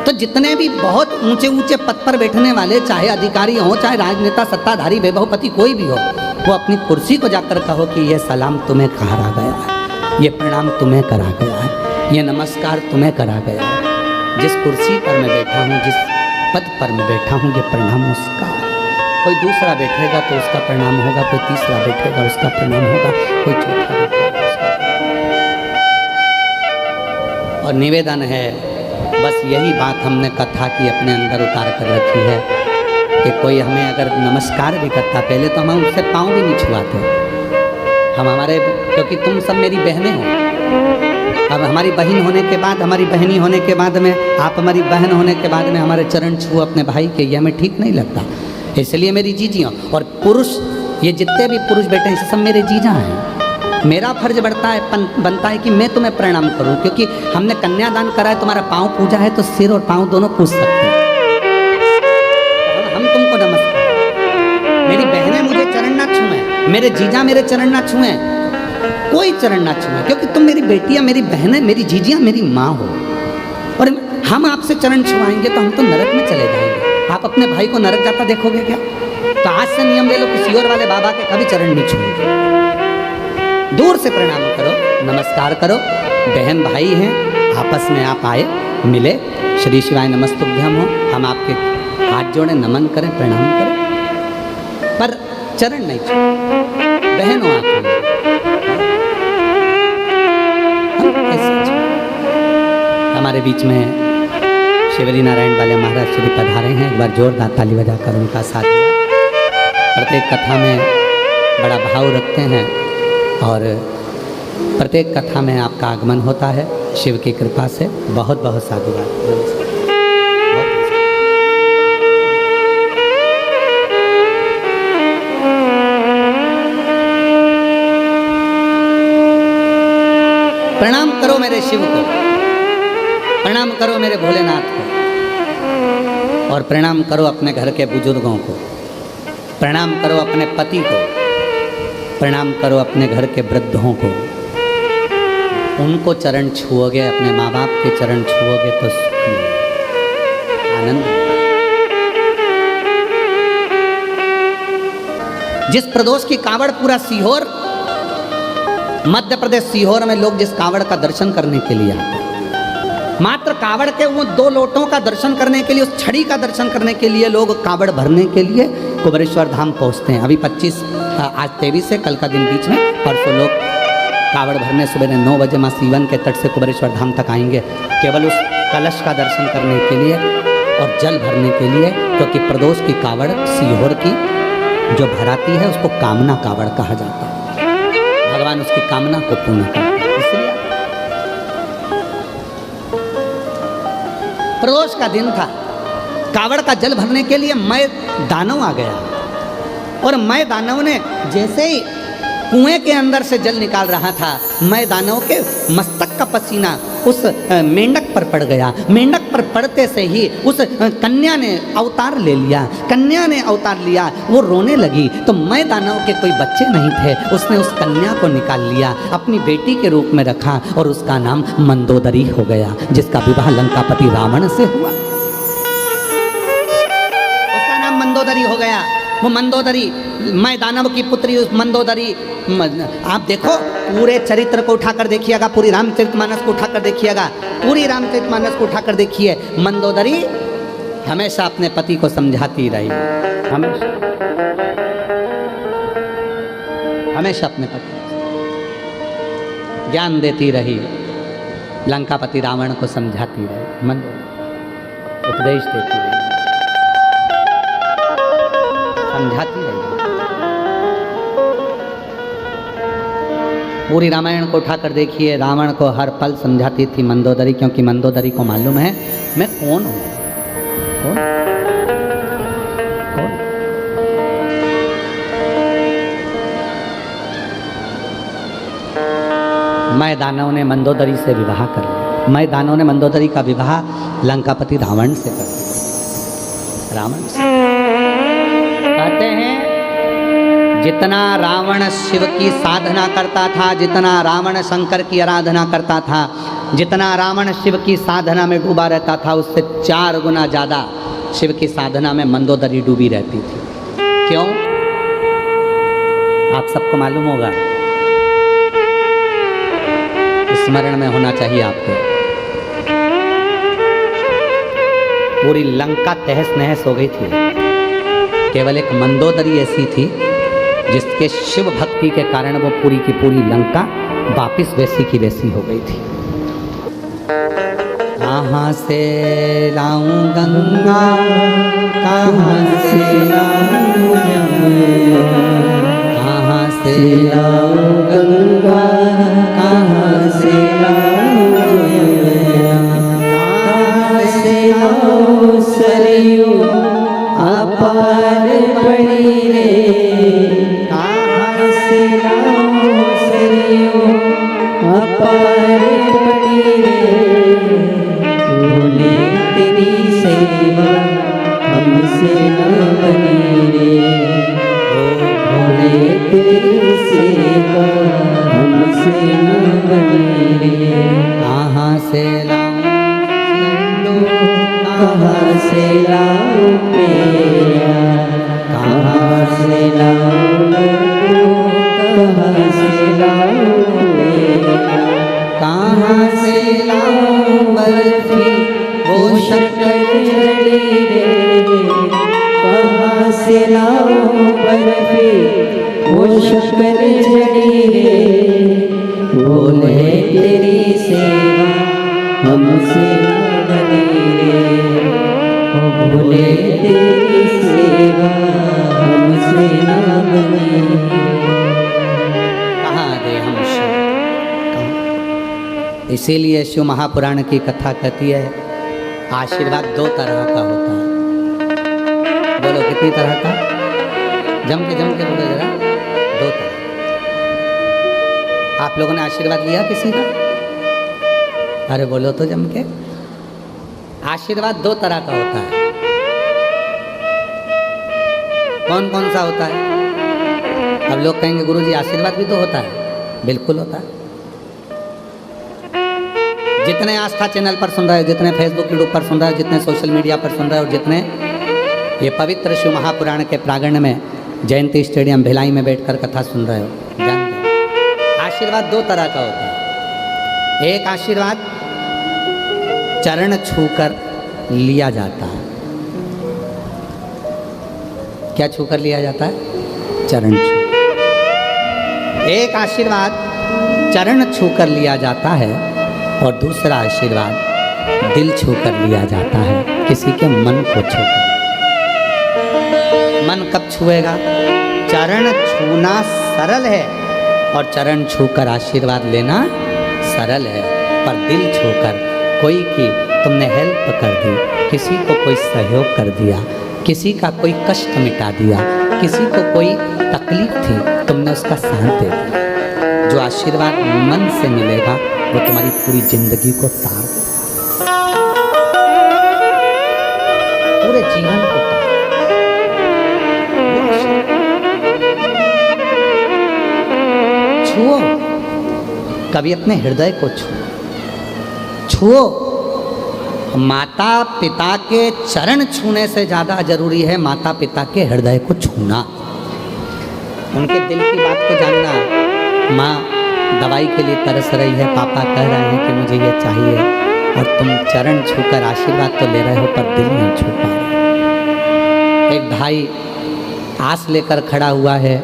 तो जितने भी बहुत ऊंचे ऊंचे पद पर बैठने वाले, चाहे अधिकारी हो, चाहे राजनेता, सत्ताधारी, वैभवपति कोई भी हो, वो अपनी कुर्सी को जाकर कहो कि यह सलाम तुम्हें कहा गया है, ये प्रणाम तुम्हें करा गया है, ये नमस्कार तुम्हें करा गया है। जिस कुर्सी पर मैं बैठा हूँ, जिस पद पर मैं बैठा हूँ, ये प्रणाम उसका है। कोई दूसरा बैठेगा तो उसका प्रणाम होगा, कोई तीसरा बैठेगा उसका प्रणाम होगा, कोई चौथा बैठेगा उसका। और निवेदन है, बस यही बात हमने कथा की अपने अंदर उतार कर रखी है कि कोई हमें अगर नमस्कार भी करता, पहले तो हम उससे पाँव भी नहीं छुआते। हम हमारे, क्योंकि तुम सब मेरी बहनें हो। अब हमारी बहन होने के बाद, हमारी बहनी होने के बाद में, आप हमारी बहन होने के बाद में हमारे चरण छू अपने भाई के, ये हमें ठीक नहीं लगता। इसलिए मेरी जीजी हो। और पुरुष, ये जितने भी पुरुष बैठे हैं सब मेरे जीजा हैं। मेरा फर्ज बनता है कि मैं तुम्हें प्रणाम करूं, क्योंकि हमने कन्यादान करा है, तुम्हारा पाँव पूजा है, तो सिर और पाँव दोनों पूज सकते हैं। हम तुमको नमस्कार। मेरी बहनें मुझे चरण ना छुएं, मेरे जीजा मेरे चरण ना छुएं, कोई चरण ना छुएं, क्योंकि तुम मेरी बेटियां, मेरी बहनें, मेरी जीजियां, मेरी माँ हो। और हम आपसे चरण छुआएंगे तो हम तो नरक में चले जाएंगे। आप अपने भाई को नरक जाता देखोगे क्या? तो आज से नियम ले लो कि सीहोर वाले बाबा के कभी चरण नहीं छूएंगे। दूर से प्रणाम करो, नमस्कार करो। बहन भाई हैं, आपस में आप आए, मिले, श्री शिवाय नमस्तुभ्यम हो, हम आपके हाथ जोड़े, नमन करें, प्रणाम करें, पर चरण नहीं छूए। बहन हो आप, हमारे बीच में शिवरी नारायण वाले महाराज श्री पधारे हैं। एक बार जोरदार ताली बजाकर उनका साथ दिया। प्रत्येक कथा में बड़ा भाव रखते हैं और प्रत्येक कथा में आपका आगमन होता है शिव की कृपा से। बहुत बहुत साधुवाद। प्रणाम करो मेरे शिव को, प्रणाम करो मेरे भोलेनाथ को, और प्रणाम करो अपने घर के बुजुर्गों को, प्रणाम करो अपने पति को, प्रणाम करो अपने घर के वृद्धों को। उनको चरण छुओगे, अपने माँ बाप के चरण छुओगे तो सुख मिलेगा, आनंद मिलेगा। जिस प्रदोष की कावड़ पूरा सीहोर, मध्य प्रदेश सीहोर में लोग जिस कावड़ का दर्शन करने के लिए आते हैं, मात्र कावड़ के वो 2 लोटों का दर्शन करने के लिए, उस छड़ी का दर्शन करने के लिए लोग कावड़ भरने के लिए कुबेरेश्वर धाम पहुंचते हैं। अभी 25, आज 23 से कल का दिन बीच में, परसों लोग कावड़ भरने सुबह 9 बजे माँ सीवन के तट से कुबेरेश्वर धाम तक आएंगे, केवल उस कलश का दर्शन करने के लिए और जल भरने के लिए, क्योंकि प्रदोष की कावड़ सीहोर की जो भराती है उसको कामना कावड़ कहा जाता है। भगवान उसकी कामना को पूर्ण करते हैं। इसलिए प्रदोष का दिन था, कावड़ का जल भरने के लिए मैं दानव आ गया, और मैं दानव ने जैसे ही कुएं के अंदर से जल निकाल रहा था, मैं दानव के मस्तक का पसीना उस मेंढक पर पड़ गया। मेंढक पर पड़ते से ही उस कन्या ने अवतार ले लिया। कन्या ने अवतार लिया, वो रोने लगी, तो मैं दानव के कोई बच्चे नहीं थे, उसने उस कन्या को निकाल लिया, अपनी बेटी के रूप में रखा, और उसका नाम मंदोदरी हो गया, जिसका विवाह लंकापति रावण से हुआ। उसका नाम मंदोदरी हो गया। वो मंदोदरी, मैं दानव की पुत्री उस मंदोदरी, आप देखो पूरे चरित्र को उठाकर देखिएगा, पूरी रामचरितमानस को उठाकर देखिएगा, पूरी रामचरितमानस को उठाकर देखिए। मंदोदरी हमेशा अपने पति को समझाती रही, हमेशा हमेशा अपने पति ज्ञान देती रही, लंकापति रावण को समझाती रही, मंदोदरी उपदेश देती रही, समझाती रही। पूरी रामायण को उठाकर देखिए, रावण को हर पल समझाती थी मंदोदरी, क्योंकि मंदोदरी को मालूम है मैं कौन हूँ। कौन? कौन? मैं दानव ने मंदोदरी से विवाह कर लिया। मैं दानव ने मंदोदरी का विवाह लंकापति रावण से कर दिया। रावण से कहते हैं जितना रावण शिव की साधना करता था, जितना रावण शंकर की आराधना करता था, जितना रावण शिव की साधना में डूबा रहता था, उससे 4 गुना ज़्यादा शिव की साधना में मंदोदरी डूबी रहती थी। क्यों? आप सबको मालूम होगा, स्मरण में होना चाहिए आपको। पूरी लंका तहस नहस हो गई थी, केवल एक मंदोदरी ऐसी थी जिसके शिव भक्ति के कारण वो पूरी की पूरी लंका वापिस वैसी की वैसी हो गई थी। कहाँ से लाऊं गंगा, कहाँ से लाऊं यमुना, कहाँ से लाऊं गंगा, कहाँ से लाऊं यमुना, कहाँ से लाऊं सरयू अपार बड़ी रे, कहाँ से लाऊं सरयू अपार बड़ी रे, भोले तेरी सेवा हमसे न बनी रे, ओ भोले तेरी सेवा हमसे न बनी रे। कहाँ से लाऊं लड्डू, कहाँ से लाऊं पेड़ा, कहाँ से लाऊं लड्डू, कहाँ से लाऊं पेड़ा, कहाँ से लाऊं बर्फी वो शक्कर जड़ी रे, कहाँ से लाऊं बर्फी वो शक्कर जड़ी रे, भोले तेरी सेवा हमसे न बनी रे, ओ भोले तेरी सेवा हमसे न बनी रे। कहाँ दे हम शिव, इसीलिए शिव महापुराण की कथा कहती है आशीर्वाद 2 तरह का होता है। बोलो कितनी तरह का? जम के बोलो जरा। 2 तरह। आप लोगों ने आशीर्वाद लिया किसी का? अरे बोलो तो जम के। आशीर्वाद 2 तरह का होता है। कौन कौन सा होता है? अब लोग कहेंगे गुरुजी आशीर्वाद भी तो होता है। बिल्कुल होता है। जितने आस्था चैनल पर सुन रहे हो, जितने फेसबुक यूट्यूब पर सुन रहे हो, जितने सोशल मीडिया पर सुन रहे हो, जितने ये पवित्र शिव महापुराण के प्रांगण में जयंती स्टेडियम भिलाई में बैठकर कथा सुन रहे हो, जानते हो आशीर्वाद 2 तरह का होता है। एक आशीर्वाद चरण छूकर लिया जाता है। क्या छूकर लिया जाता है? चरण छू। एक आशीर्वाद चरण छूकर लिया जाता है और दूसरा आशीर्वाद दिल छूकर लिया जाता है, किसी के मन को छूकर। मन कब छुएगा? चरण छूना सरल है और चरण छूकर आशीर्वाद लेना सरल है, पर दिल छूकर कोई की तुमने हेल्प कर दी, किसी को कोई सहयोग कर दिया, किसी का कोई कष्ट मिटा दिया, किसी को कोई तकलीफ थी, तुमने उसका साथ दे दिया। जो आशीर्वाद मन से मिलेगा वो तुम्हारी पूरी जिंदगी को तार देगा, पूरे जीवन को तार। छुओ, कभी अपने हृदय को छुओ। माता पिता के चरण छूने से ज़्यादा जरूरी है माता पिता के हृदय को छूना, उनके दिल की बात को जानना। माँ दवाई के लिए तरस रही है, पापा कह रहे हैं कि मुझे ये चाहिए, और तुम चरण छूकर आशीर्वाद तो ले रहे हो पर दिल नहीं छू पा रहे। एक भाई आस लेकर खड़ा हुआ है,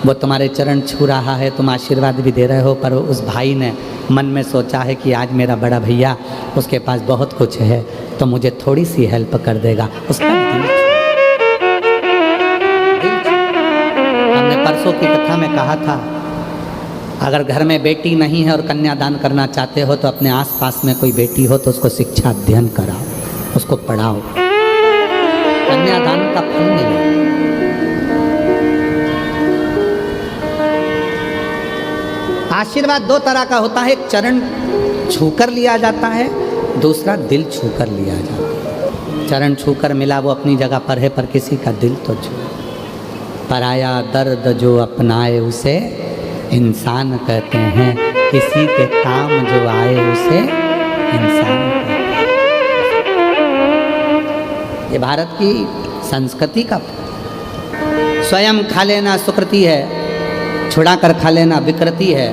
वो तुम्हारे चरण छू रहा है, तुम आशीर्वाद भी दे रहे हो, पर उस भाई ने मन में सोचा है कि आज मेरा बड़ा भैया, उसके पास बहुत कुछ है तो मुझे थोड़ी सी हेल्प कर देगा। उसका दिल हमने परसों की कथा में कहा था अगर घर में बेटी नहीं है और कन्यादान करना चाहते हो तो अपने आसपास में कोई बेटी हो तो उसको शिक्षा अध्ययन कराओ, उसको पढ़ाओ, कन्यादान का फल मिलेगा। आशीर्वाद दो तरह का होता है, एक चरण छूकर लिया जाता है, दूसरा दिल छूकर लिया जाता है। चरण छूकर मिला वो अपनी जगह पर है, पर किसी का दिल तो छू। पराया दर्द जो अपनाए उसे इंसान कहते हैं, किसी के काम जो आए उसे इंसान कहते हैं। ये भारत की संस्कृति का, स्वयं खा लेना सुकृति है, छुड़ा कर खा लेना विकृति है,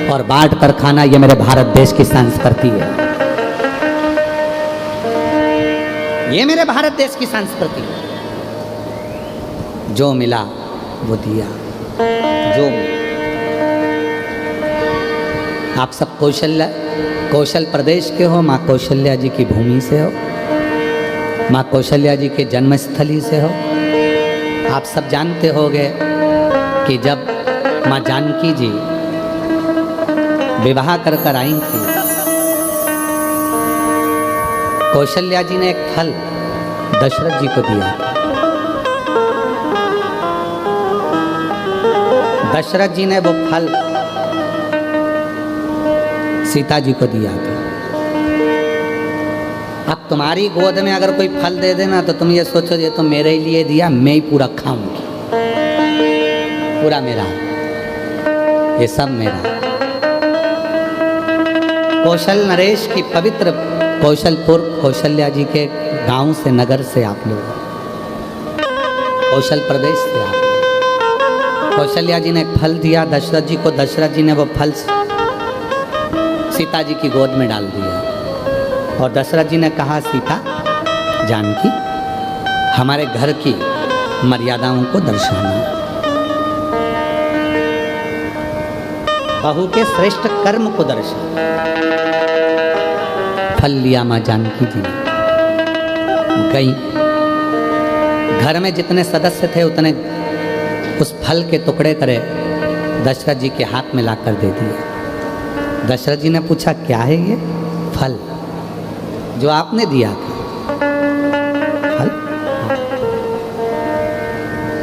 और बांट कर खाना ये मेरे भारत देश की संस्कृति है। ये मेरे भारत देश की संस्कृति है। जो मिला वो दिया, जो मिला। आप सब कौशल प्रदेश के हो, माँ कौशल्या जी की भूमि से हो, माँ कौशल्या जी के जन्मस्थली से हो। आप सब जानते होंगे कि जब माँ जानकी जी विवाह कर कर आई थी, कौशल्या जी ने एक फल दशरथ जी को दिया था। दशरथ जी ने वो फल सीता जी को दिया था। अब तुम्हारी गोद में अगर कोई फल दे देना तो तुम ये सोचो ये तो मेरे ही लिए दिया, मैं ही पूरा खाऊंगी, पूरा मेरा, ये सब मेरा। कौशल नरेश की पवित्र कौशलपुर, कौशल्या जी के गांव से, नगर से आप लोग, कौशल प्रदेश से आप। कौशल्या जी ने एक फल दिया दशरथ जी को, दशरथ जी ने वो फल सीता जी की गोद में डाल दिया। और दशरथ जी ने कहा, सीता जानकी हमारे घर की मर्यादाओं को दर्शाना, बहू के श्रेष्ठ कर्म को दर्शाना। फल लिया माँ जानकी जी ने, गई। घर में जितने सदस्य थे उतने उस फल के टुकड़े करे दशरथ जी के हाथ में लाकर दे दिए। दशरथ जी ने पूछा, क्या है ये फल जो आपने दिया था? फल?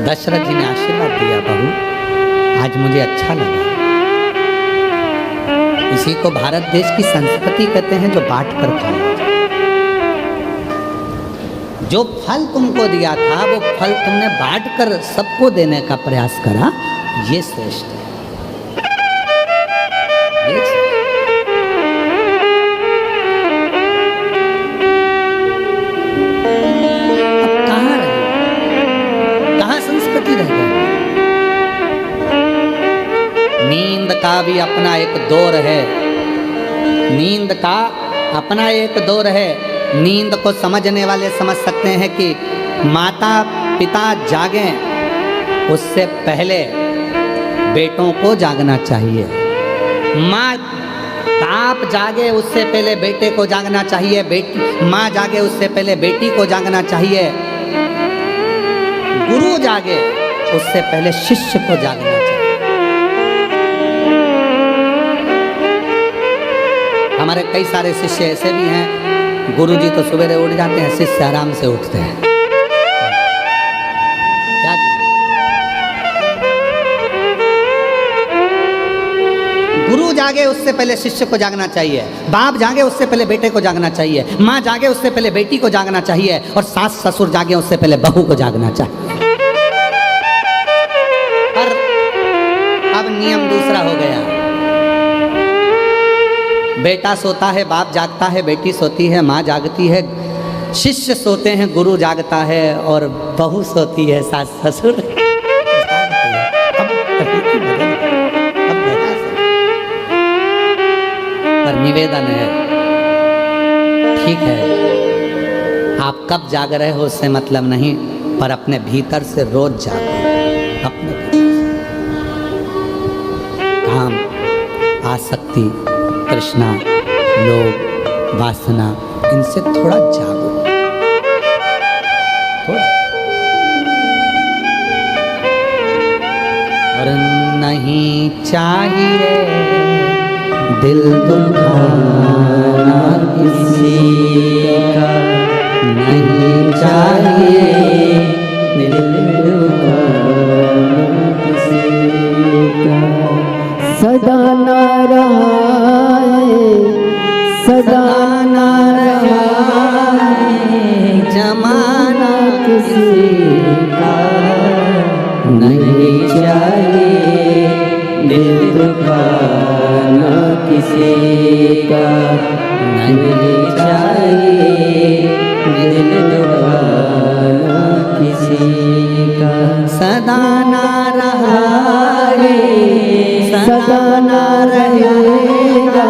दशरथ जी ने आशीर्वाद दिया, बहू आज मुझे अच्छा लगा। इसी को भारत देश की संस्कृति कहते हैं, जो बांट कर खाया। जो फल तुमको दिया था वो फल तुमने बांट कर सबको देने का प्रयास करा, ये श्रेष्ठ है। अब कहाँ रहे, कहाँ संस्कृति रह गई? नींद का भी अपना एक दौर है, नींद का अपना एक दौर है। नींद को समझने वाले समझ सकते हैं कि माता पिता जागें उससे पहले बेटों को जागना चाहिए, माँ बाप जागे उससे पहले बेटे को जागना चाहिए, माँ जागे उससे पहले बेटी को जागना चाहिए, गुरु जागे उससे पहले शिष्य को जागना चाहिए। हमारे कई सारे शिष्य ऐसे भी हैं, गुरुजी तो सवेरे उठ जाते हैं, शिष्य आराम से उठते हैं। क्या? गुरु जागे उससे पहले शिष्य को जागना चाहिए, बाप जागे उससे पहले बेटे को जागना चाहिए, माँ जागे उससे पहले बेटी को जागना चाहिए, और सास ससुर जागे उससे पहले बहू को जागना चाहिए। पर अब नियम दूसरा हो गया, बेटा सोता है बाप जागता है, बेटी सोती है माँ जागती है, शिष्य सोते हैं गुरु जागता है, और बहू सोती है सास ससुर जागते हैं। पर निवेदन है, ठीक है आप कब जाग रहे हो उससे मतलब नहीं, पर अपने भीतर से रोज जागो। अपने काम, आसक्ति, तृष्णा, लोभ, वासना, इनसे थोड़ा जागो, थोड़ा। और नहीं चाहिए दिल दुखाना किसी का, नहीं चाहिए दिल दुखाना किसी का। सदा ना रहे, सदा ना रहे जमाना किसी का, नहीं चाहिए दिल दुखाना किसी का, नहीं चाहिए दिल दुखाना किसी का। सदा ना रहा सदा ना रहेगा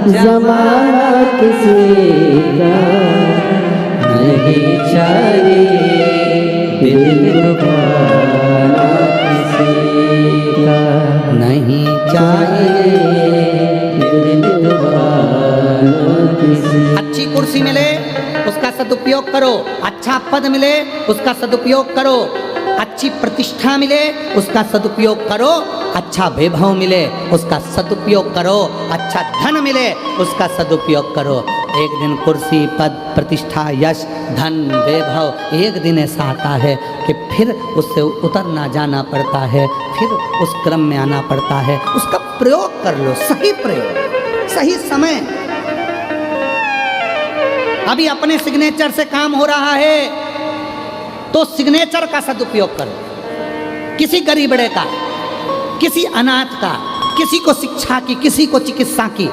जमाना किसी का, नहीं चाहिए दिल दुखाना किसी का, नहीं चाहिए दिल दुखाना किसी का। अच्छी कुर्सी मिले उसका सदुपयोग करो, अच्छा पद मिले उसका सदुपयोग करो, अच्छी प्रतिष्ठा मिले उसका सदुपयोग करो, अच्छा वैभव मिले उसका सदुपयोग करो, अच्छा धन मिले उसका सदुपयोग करो। एक दिन कुर्सी, पद, प्रतिष्ठा, यश, धन, वैभव एक दिन ऐसा आता है कि फिर उससे उतरना जाना पड़ता है, फिर उस क्रम में आना पड़ता है। उसका प्रयोग कर लो, सही प्रयोग, सही समय। अभी अपने सिग्नेचर से काम हो रहा है तो सिग्नेचर का सदुपयोग करो। किसी गरीबड़े का, किसी अनाथ का, किसी को शिक्षा की, किसी को चिकित्सा की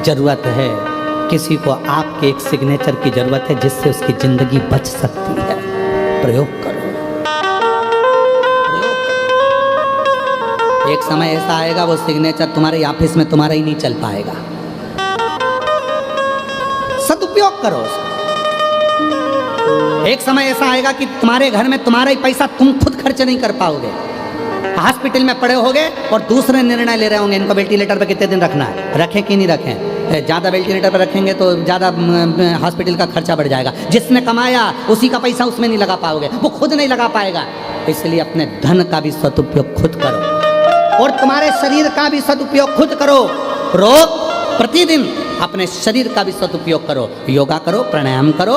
जरूरत है, किसी को आपके एक सिग्नेचर की जरूरत है जिससे उसकी जिंदगी बच सकती है। प्रयोग करो, प्रयोग करो। एक समय ऐसा आएगा वो सिग्नेचर तुम्हारे ऑफिस में तुम्हारा ही नहीं चल पाएगा। सदुपयोग करो उसका। एक समय ऐसा आएगा कि तुम्हारे घर में तुम्हारा ही पैसा तुम खुद खर्च नहीं कर पाओगे। हॉस्पिटल में पड़े होगे और दूसरे निर्णय ले रहे होंगे इनको वेंटिलेटर पर कितने दिन रखना है, रखें कि नहीं रखें। ज़्यादा वेंटिलेटर पर रखेंगे तो ज़्यादा हॉस्पिटल का खर्चा बढ़ जाएगा। जिसने कमाया उसी का पैसा उसमें नहीं लगा पाओगे, वो खुद नहीं लगा पाएगा। इसलिए अपने धन का भी सदुपयोग खुद करो और तुम्हारे शरीर का भी सदुपयोग खुद करो। रोज प्रतिदिन अपने शरीर का भी सदुपयोग करो, योगा करो, प्राणायाम करो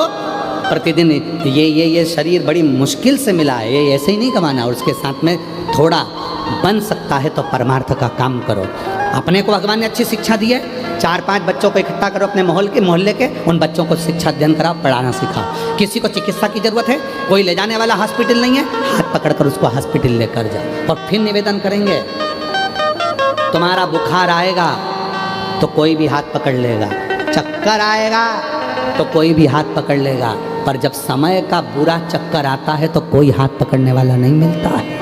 प्रतिदिन। ये शरीर बड़ी मुश्किल से मिला है, ये ऐसे ही नहीं कमाना। और उसके साथ में थोड़ा बन सकता है तो परमार्थ का काम करो। अपने को भगवान ने अच्छी शिक्षा दी है, 4-5 बच्चों को इकट्ठा करो अपने मोहल्ले के, उन बच्चों को शिक्षा अध्ययन कराओ, पढ़ाना सिखाओ। किसी को चिकित्सा की जरूरत है, कोई ले जाने वाला हॉस्पिटल नहीं है, हाथ पकड़कर उसको हॉस्पिटल लेकर जाओ। और फिर निवेदन करेंगे, तुम्हारा बुखार आएगा तो कोई भी हाथ पकड़ लेगा, चक्कर आएगा तो कोई भी हाथ पकड़ लेगा, पर जब समय का बुरा चक्कर आता है तो कोई हाथ पकड़ने वाला नहीं मिलता है।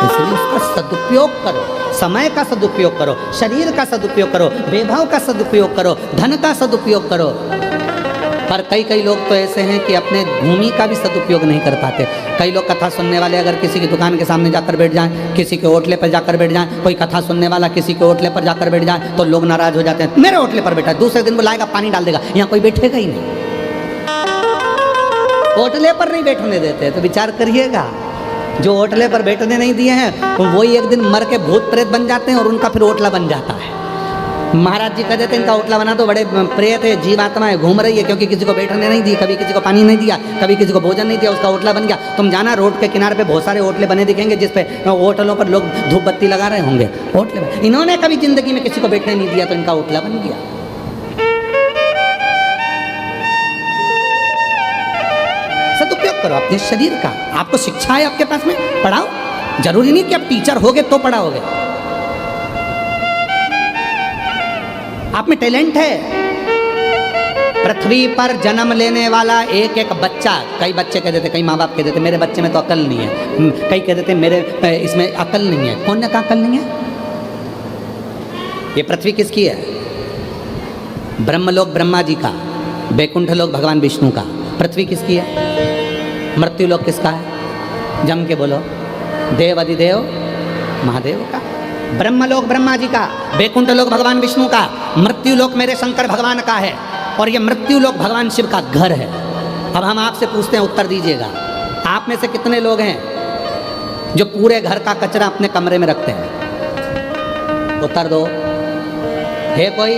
इसलिए उसका सदुपयोग करो, समय का सदुपयोग करो, शरीर का सदुपयोग करो, वैभव का सदुपयोग करो, धन का सदुपयोग करो। पर कई लोग तो ऐसे हैं कि अपने भूमि का भी सदुपयोग नहीं कर पाते। कई लोग कथा सुनने वाले अगर किसी की दुकान के सामने जाकर बैठ जाएं, किसी के होटले पर जाकर बैठ जाएं, कोई कथा सुनने वाला किसी के होटले पर जाकर बैठ जाए तो लोग नाराज हो जाते हैं, मेरे होटले पर बैठा है, दूसरे दिन बुलाएगा पानी डाल देगा, यहाँ कोई बैठेगा ही नहीं। होटले पर नहीं बैठने देते तो विचार करिएगा, जो होटले पर बैठने नहीं दिए हैं तो वही एक दिन मर के भूत प्रेत बन जाते हैं और उनका फिर होटला बन जाता है। महाराज जी कहते थे इनका होटला बना तो बड़े प्रेत है, जीवात्माएं घूम रही है, क्योंकि किसी को बैठने नहीं दी, कभी किसी को पानी नहीं दिया, कभी किसी को भोजन नहीं दिया, उसका होटला बन गया। तुम जाना रोड के किनारे पे बहुत सारे होटले बने दिखेंगे जिस पे होटलों पर लोग धूप बत्ती लगा रहे होंगे, होटले में। इन्होंने कभी जिंदगी में किसी को बैठने नहीं दिया तो इनका होटला बन गया। सदुपयोग करो अपने शरीर का। आपको शिक्षा है आपके पास में, पढ़ाओ। जरूरी नहीं कि आप टीचर होगे तो पढ़ाओगे, आप में टैलेंट है। पृथ्वी पर जन्म लेने वाला एक एक बच्चा, कई बच्चे कह देते, कई माँ बाप कह देते मेरे बच्चे में तो अकल नहीं है, कई कह देते मेरे इसमें अकल नहीं है। कौन ने कहा अकल नहीं है? ये पृथ्वी किसकी है? ब्रह्मलोक ब्रह्मा जी का, बैकुंठ लोक भगवान विष्णु का। पृथ्वी किसकी है? मृत्यु लोक किसका है? जम के बोलो, देव अधिदेव महादेव का। ब्रह्मलोक ब्रह्मा जी का, बैकुंठ लोक भगवान विष्णु का, मृत्यु लोक मेरे शंकर भगवान का है, और ये मृत्यु लोक भगवान शिव का घर है। अब हम आपसे पूछते हैं, उत्तर दीजिएगा, आप में से कितने लोग हैं जो पूरे घर का कचरा अपने कमरे में रखते हैं? उत्तर दो। है कोई?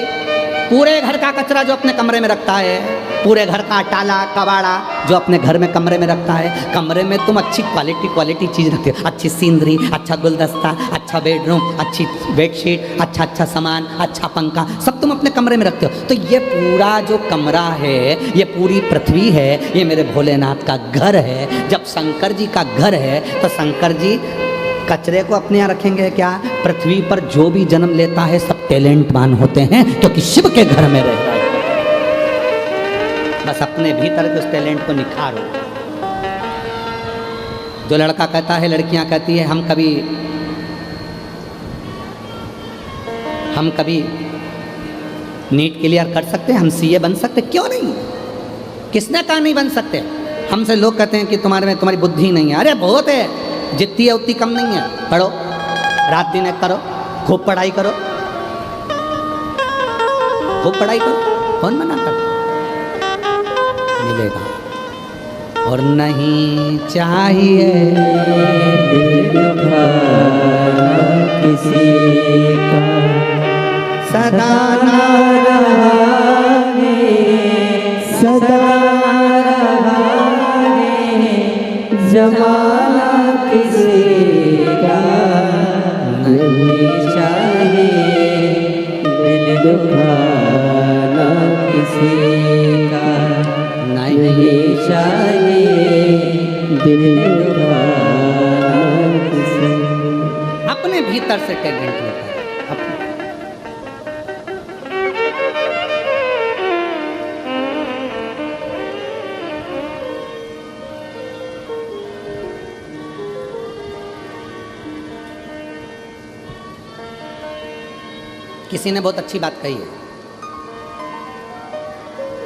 पूरे घर का कचरा जो अपने कमरे में रखता है, पूरे घर का टाला कबाड़ा जो अपने घर में कमरे में रखता है। कमरे में तुम अच्छी क्वालिटी चीज़ रखते हो, अच्छी सीनरी, अच्छा गुलदस्ता, अच्छा बेडरूम, अच्छी बेडशीट, अच्छा सामान, अच्छा पंखा, सब तुम अपने कमरे में रखते हो। तो ये पूरा जो कमरा है, ये पूरी पृथ्वी है, ये मेरे भोलेनाथ का घर है। जब शंकर जी का घर है तो शंकर जी कचरे को अपने यहाँ रखेंगे क्या? पृथ्वी पर जो भी जन्म लेता है सब टैलेंटवान होते हैं, क्योंकि शिव के घर में रह रहा है। बस अपने भीतर के उस टैलेंट को निखारो। जो लड़का कहता है, लड़कियां कहती है हम कभी नीट क्लियर कर सकते हैं, हम सीए बन सकते, क्यों नहीं? किसने कहा नहीं बन सकते? हमसे लोग कहते हैं कि तुम्हारी बुद्धि नहीं है। अरे बहुत है, जितनी है उतनी कम नहीं है। पढ़ो, रात दिन एक करो, खूब पढ़ाई करो, खूब पढ़ाई करो, कौन मना करता? मिलेगा। और नहीं चाहिए किसी का सदा ना रहे, सदा रहे जमाना किसी का नहीं चाहिए, दिल दुखाना किसी का नहीं चाहिए, दिल दुखाना किसी। अपने भीतर से टैलेंट लेकर किसी ने बहुत अच्छी बात कही है,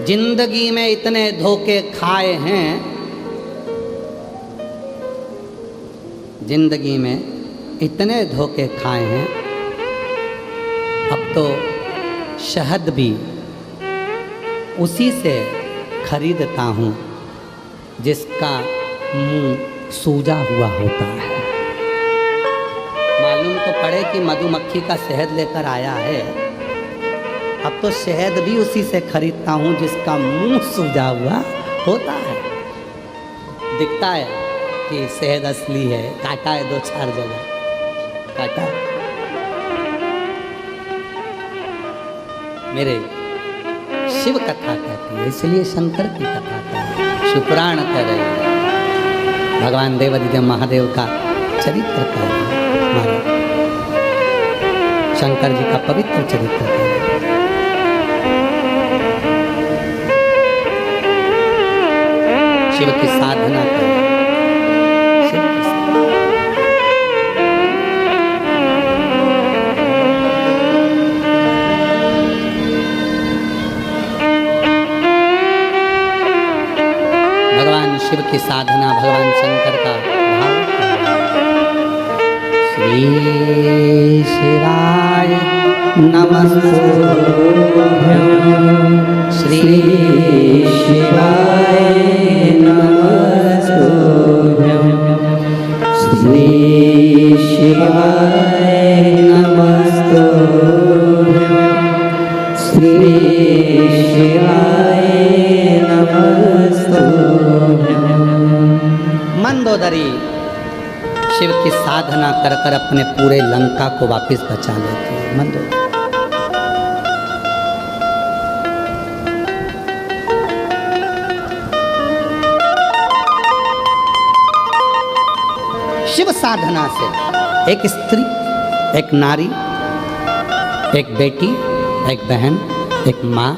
जिंदगी में इतने धोखे खाए हैं, जिंदगी में इतने धोखे खाए हैं, अब तो शहद भी उसी से खरीदता हूँ जिसका मुंह सूजा हुआ होता है। मालूम तो पड़े कि मधुमक्खी का शहद लेकर आया है, अब तो शहद भी उसी से खरीदता हूँ जिसका मुंह सूजा हुआ होता है। दिखता है कि शहद असली है, काटा है 2-4 जगह, काटा है। मेरे शिव कथा कहती है, इसलिए शंकर की कथा कहती है। शिवपुराण कह रहे हैं, भगवान देवादिदेव महादेव का चरित्र कह रहे हैं, शंकर जी का पवित्र चरित्र कह रहे हैं। शिव की साधना करें, शिव की साधना। भगवान शिव की साधना, भगवान शंकर का भाव। श्री शिवाय नमस्तुभ्यं, श्री शिवाय नमस्तुभ्यं, श्री शिवाय नमस्तुभ्यं, श्री शिवाय नमस्तुभ्यं। मंदोदरी शिव की साधना कर कर अपने पूरे लंका को वापस बचा लेती है। मंदोदरी शिव साधना से एक स्त्री, एक नारी, एक बेटी, एक बहन, एक माँ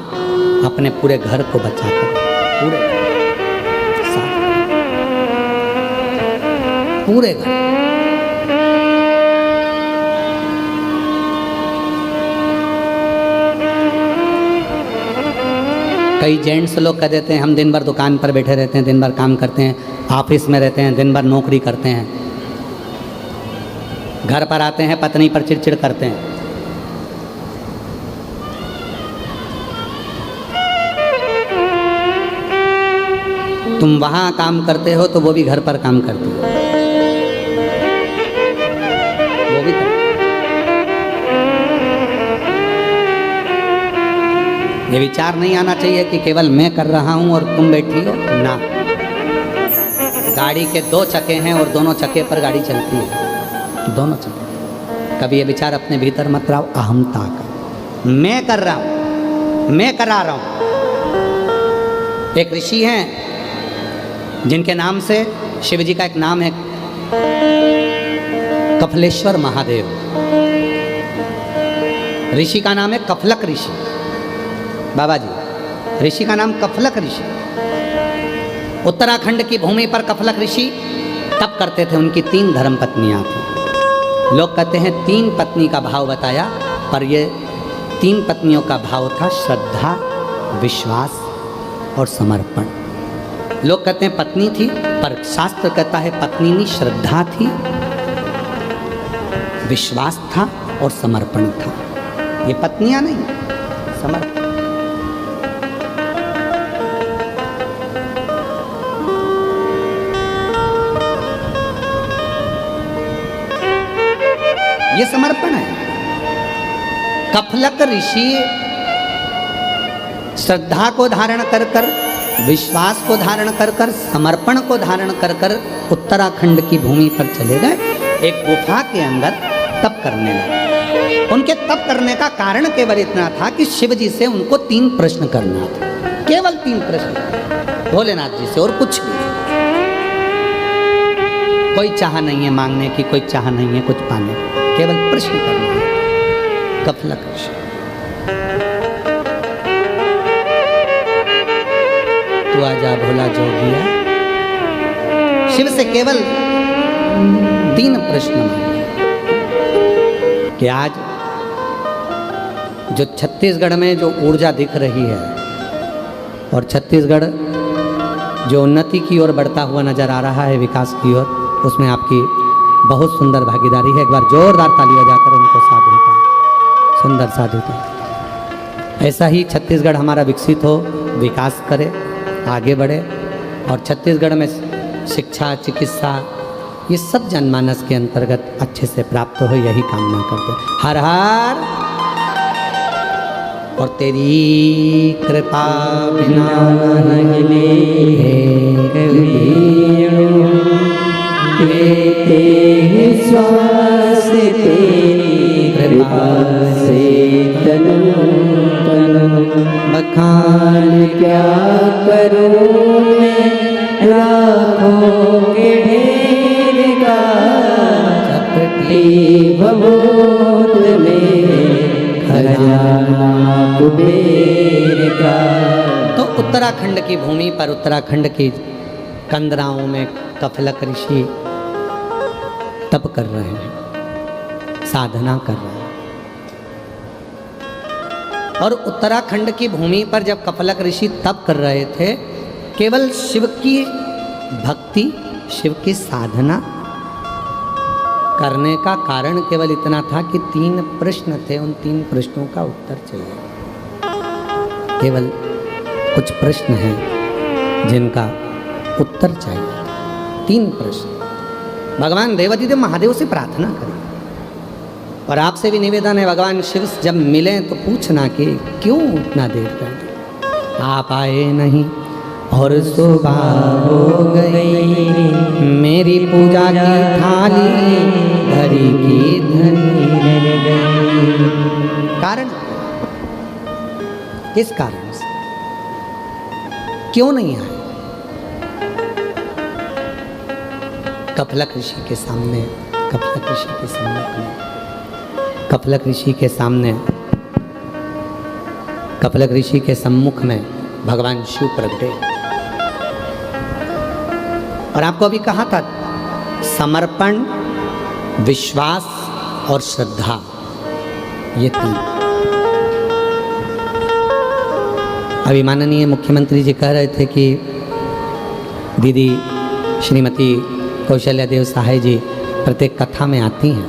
अपने पूरे घर को बचाकर, पूरे घर। कई जेंट्स लोग कह देते हैं हम दिन भर दुकान पर बैठे रहते हैं, दिन भर काम करते हैं, ऑफिस में रहते हैं, दिन भर नौकरी करते हैं, घर पर आते हैं पत्नी पर चिड़चिड़ करते हैं। तुम वहाँ काम करते हो तो वो भी घर पर काम करती हो। ये विचार नहीं आना चाहिए कि केवल मैं कर रहा हूँ और तुम बैठी हो ना। गाड़ी के दो चक्के हैं और दोनों चक्के पर गाड़ी चलती है, दोनों चक्के। कभी ये विचार अपने भीतर मत लाओ अहमता का, मैं कर रहा हूँ, मैं करा रहा हूँ। एक ऋषि हैं जिनके नाम से शिव जी का एक नाम है कफलेश्वर महादेव। ऋषि का नाम है कफलक ऋषि। बाबा जी, ऋषि का नाम कफलक ऋषि। उत्तराखंड की भूमि पर कफलक ऋषि तप करते थे। उनकी 3 धर्म पत्नियां थीं। लोग कहते हैं 3 पत्नी का भाव बताया, पर ये 3 पत्नियों का भाव था श्रद्धा, विश्वास और समर्पण। लोग कहते हैं पत्नी थी, पर शास्त्र कहता है पत्नी नहीं, श्रद्धा थी, विश्वास था और समर्पण था। ये पत्नियां नहीं, समर्पण। ये समर्पण है। कफलक ऋषि श्रद्धा को धारण कर कर, विश्वास को धारण कर कर, समर्पण को धारण कर कर उत्तराखंड की भूमि पर चले गए। एक गुफा के अंदर तप करने लगे। उनके तप करने का कारण केवल इतना था कि शिव जी से उनको 3 प्रश्न करना था, केवल 3 प्रश्न भोलेनाथ जी से, और कुछ भी। कोई चाह नहीं है मांगने की, कोई चाह नहीं है कुछ पाने की, केवल प्रश्न करना है। कफलक ऋषि, तू आजा भोला जोगिया। शिव से केवल 3 प्रश्न मांगे कि आज जो छत्तीसगढ़ में जो ऊर्जा दिख रही है और छत्तीसगढ़ जो उन्नति की ओर बढ़ता हुआ नजर आ रहा है, विकास की ओर, उसमें आपकी बहुत सुंदर भागीदारी है। एक बार जोरदार ताली बजाकर उनको साधुता, सुंदर साधुता। ऐसा ही छत्तीसगढ़ हमारा विकसित हो, विकास करे, आगे बढ़े, और छत्तीसगढ़ में शिक्षा, चिकित्सा, ये सब जनमानस के अंतर्गत अच्छे से प्राप्त हो, यही कामना करते। हर हर। और तेरी कृपा बिना नहीं लेते श्वास तेरी कृपा से तनु तनु। बखान क्या करूं मैं लाखों के ढेर का, चपटी भभूत में खजाना कुबेर का। तो उत्तराखंड की भूमि पर, उत्तराखंड की कंदराओं में कफलक ऋषि तप कर रहे हैं, साधना कर रहे हैं। और उत्तराखंड की भूमि पर जब कफलक ऋषि तप कर रहे थे, केवल शिव की भक्ति, शिव की साधना करने का कारण केवल इतना था कि 3 प्रश्न थे। उन 3 प्रश्नों का उत्तर चाहिए। केवल कुछ प्रश्न हैं जिनका उत्तर चाहिए। 3 प्रश्न। भगवान देवाधिदेव महादेव से प्रार्थना करें, और आपसे भी निवेदन है, भगवान शिव जब मिले तो पूछना कि क्यों इतना देर कर दी, आप आए नहीं और सुबह हो गई, मेरी पूजा की थाली धरी की धरी रह गई। कारण, किस कारण से, क्यों नहीं आए? कफलक ऋषि के सामने, कफलक ऋषि के सामने, कफलक ऋषि के सामने, कफलक ऋषि के सम्मुख में भगवान शिव प्रगटे। और आपको अभी कहा था, समर्पण, विश्वास और श्रद्धा, ये 3। अभी माननीय मुख्यमंत्री जी कह रहे थे कि दीदी श्रीमती कौशल्या देव सहाय जी प्रत्येक कथा में आती हैं।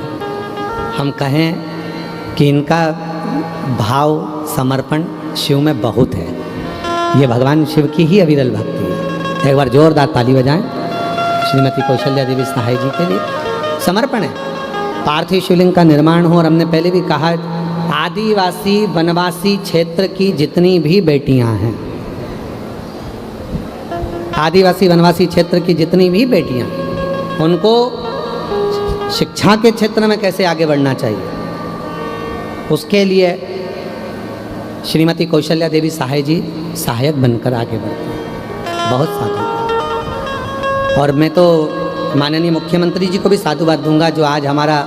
हम कहें कि इनका भाव, समर्पण शिव में बहुत है। ये भगवान शिव की ही अविरल भक्ति है। एक बार जोरदार ताली बजाएं श्रीमती कौशल्या देवी सहाय जी के लिए। समर्पण है। पार्थिव शिवलिंग का निर्माण हो, और हमने पहले भी कहा आदिवासी वनवासी क्षेत्र की जितनी भी बेटियां हैं, आदिवासी वनवासी क्षेत्र की जितनी भी बेटियां, उनको शिक्षा के क्षेत्र में कैसे आगे बढ़ना चाहिए, उसके लिए श्रीमती कौशल्या देवी सहाय जी सहायक बनकर आगे बढ़ते हैं, बहुत साधु। और मैं तो माननीय मुख्यमंत्री जी को भी साधुवाद दूंगा, जो आज हमारा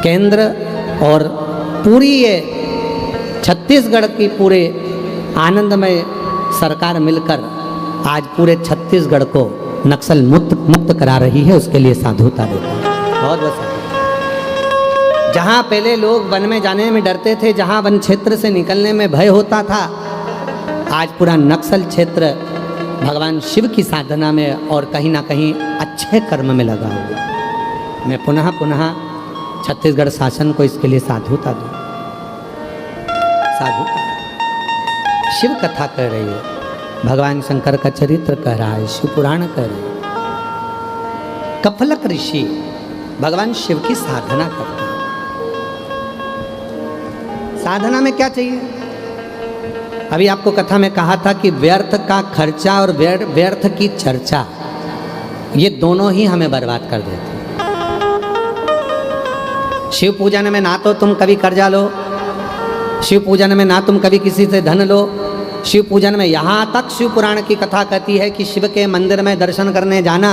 केंद्र और पूरी ये छत्तीसगढ़ की पूरे आनंदमय सरकार मिलकर आज पूरे छत्तीसगढ़ को नक्सल मुक्त करा रही है, उसके लिए साधुता देता है, बहुत बहुत साधु। जहाँ पहले लोग वन में जाने में डरते थे, जहाँ वन क्षेत्र से निकलने में भय होता था, आज पूरा नक्सल क्षेत्र भगवान शिव की साधना में और कहीं ना कहीं अच्छे कर्म में लगा हुआ। मैं पुनः छत्तीसगढ़ शासन को इसके लिए साधुता दूँ, साधुता। शिव कथा कह रही है, भगवान शंकर का चरित्र कह रहा है, शिव पुराण कह रही है। कफलक ऋषि भगवान शिव की साधना करते हैं। साधना में क्या चाहिए? अभी आपको कथा में कहा था कि व्यर्थ का खर्चा और व्यर्थ की चर्चा, ये दोनों ही हमें बर्बाद कर देते हैं। शिव पूजन में ना तो तुम कभी कर्जा लो, शिव पूजन में ना तुम कभी किसी से धन लो। शिव पूजन में यहाँ तक शिव पुराण की कथा कहती है कि शिव के मंदिर में दर्शन करने जाना,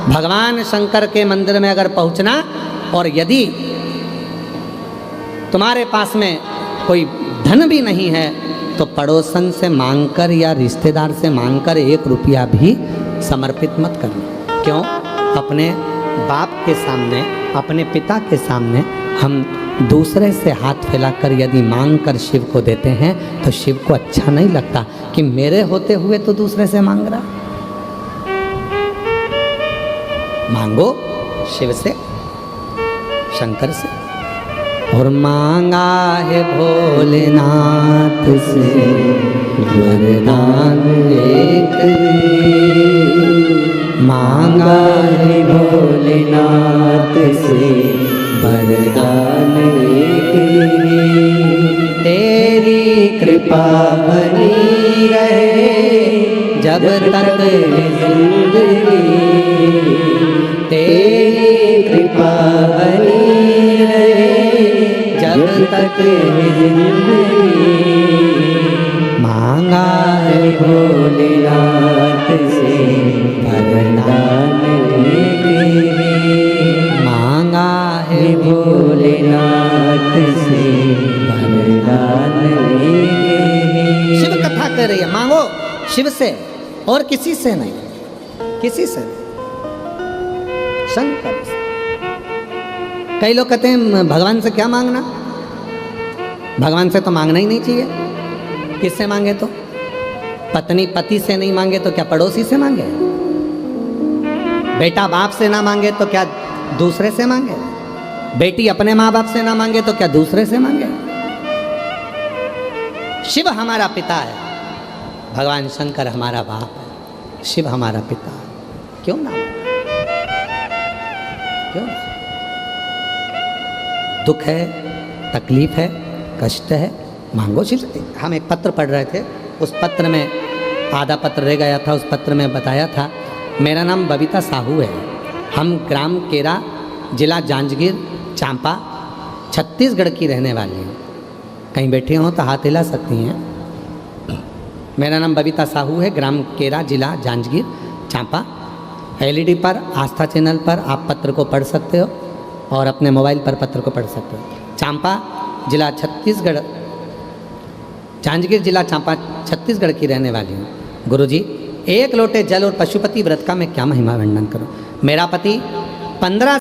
भगवान शंकर के मंदिर में अगर पहुँचना, और यदि तुम्हारे पास में कोई धन भी नहीं है तो पड़ोसन से मांगकर या रिश्तेदार से मांगकर 1 रुपया भी समर्पित मत करना। क्यों? अपने बाप के सामने, अपने पिता के सामने हम दूसरे से हाथ फैलाकर यदि मांग कर शिव को देते हैं तो शिव को अच्छा नहीं लगता कि मेरे होते हुए तो दूसरे से मांग रहा। मांगो शिव से, शंकर से। और मांगा है भोलेनाथ से वरदान एक, मांगा है भोलेनाथ से वरदान एक, तेरी कृपा बनी रहे जब तक जिंदगी, तेरी कृपा बनी रहे जब तक जिंदगी, मांगा है भोलेनाथ से वरदान एक, मांगा है भोलेनाथ से वरदान एक। शिव कथा कर रही है, मांगो शिव से और किसी से नहीं, किसी से नहीं, शंकर से। कई लोग कहते हैं भगवान से क्या मांगना, भगवान से तो मांगना ही नहीं चाहिए। किससे मांगे? तो पत्नी पति से नहीं मांगे तो क्या पड़ोसी से मांगे? बेटा बाप से ना मांगे तो क्या दूसरे से मांगे? बेटी अपने माँ बाप से ना मांगे तो क्या दूसरे से मांगे? शिव हमारा पिता है, भगवान शंकर हमारा बाप है, शिव हमारा पिता है। क्यों ना? क्यों? दुख है, तकलीफ है, कष्ट है, मांगो शिव से। हम एक पत्र पढ़ रहे थे, उस पत्र में आधा पत्र रह गया था, उस पत्र में बताया था, मेरा नाम बबीता साहू है, हम ग्राम केरा, जिला जांजगीर चांपा, छत्तीसगढ़ की रहने वाली हूँ। कहीं बैठे हों तो हाथ हिला सकती हैं। मेरा नाम बबीता साहू है, ग्राम केरा, जिला जांजगीर चांपा। एलईडी पर, आस्था चैनल पर आप पत्र को पढ़ सकते हो और अपने मोबाइल पर पत्र को पढ़ सकते हो। चांपा जिला छत्तीसगढ़, जांजगीर जिला चांपा छत्तीसगढ़ की रहने वाली हूँ। गुरुजी, 1 लोटे जल और पशुपति व्रत का मैं क्या महिमा वर्णन करूँ। मेरा पति 15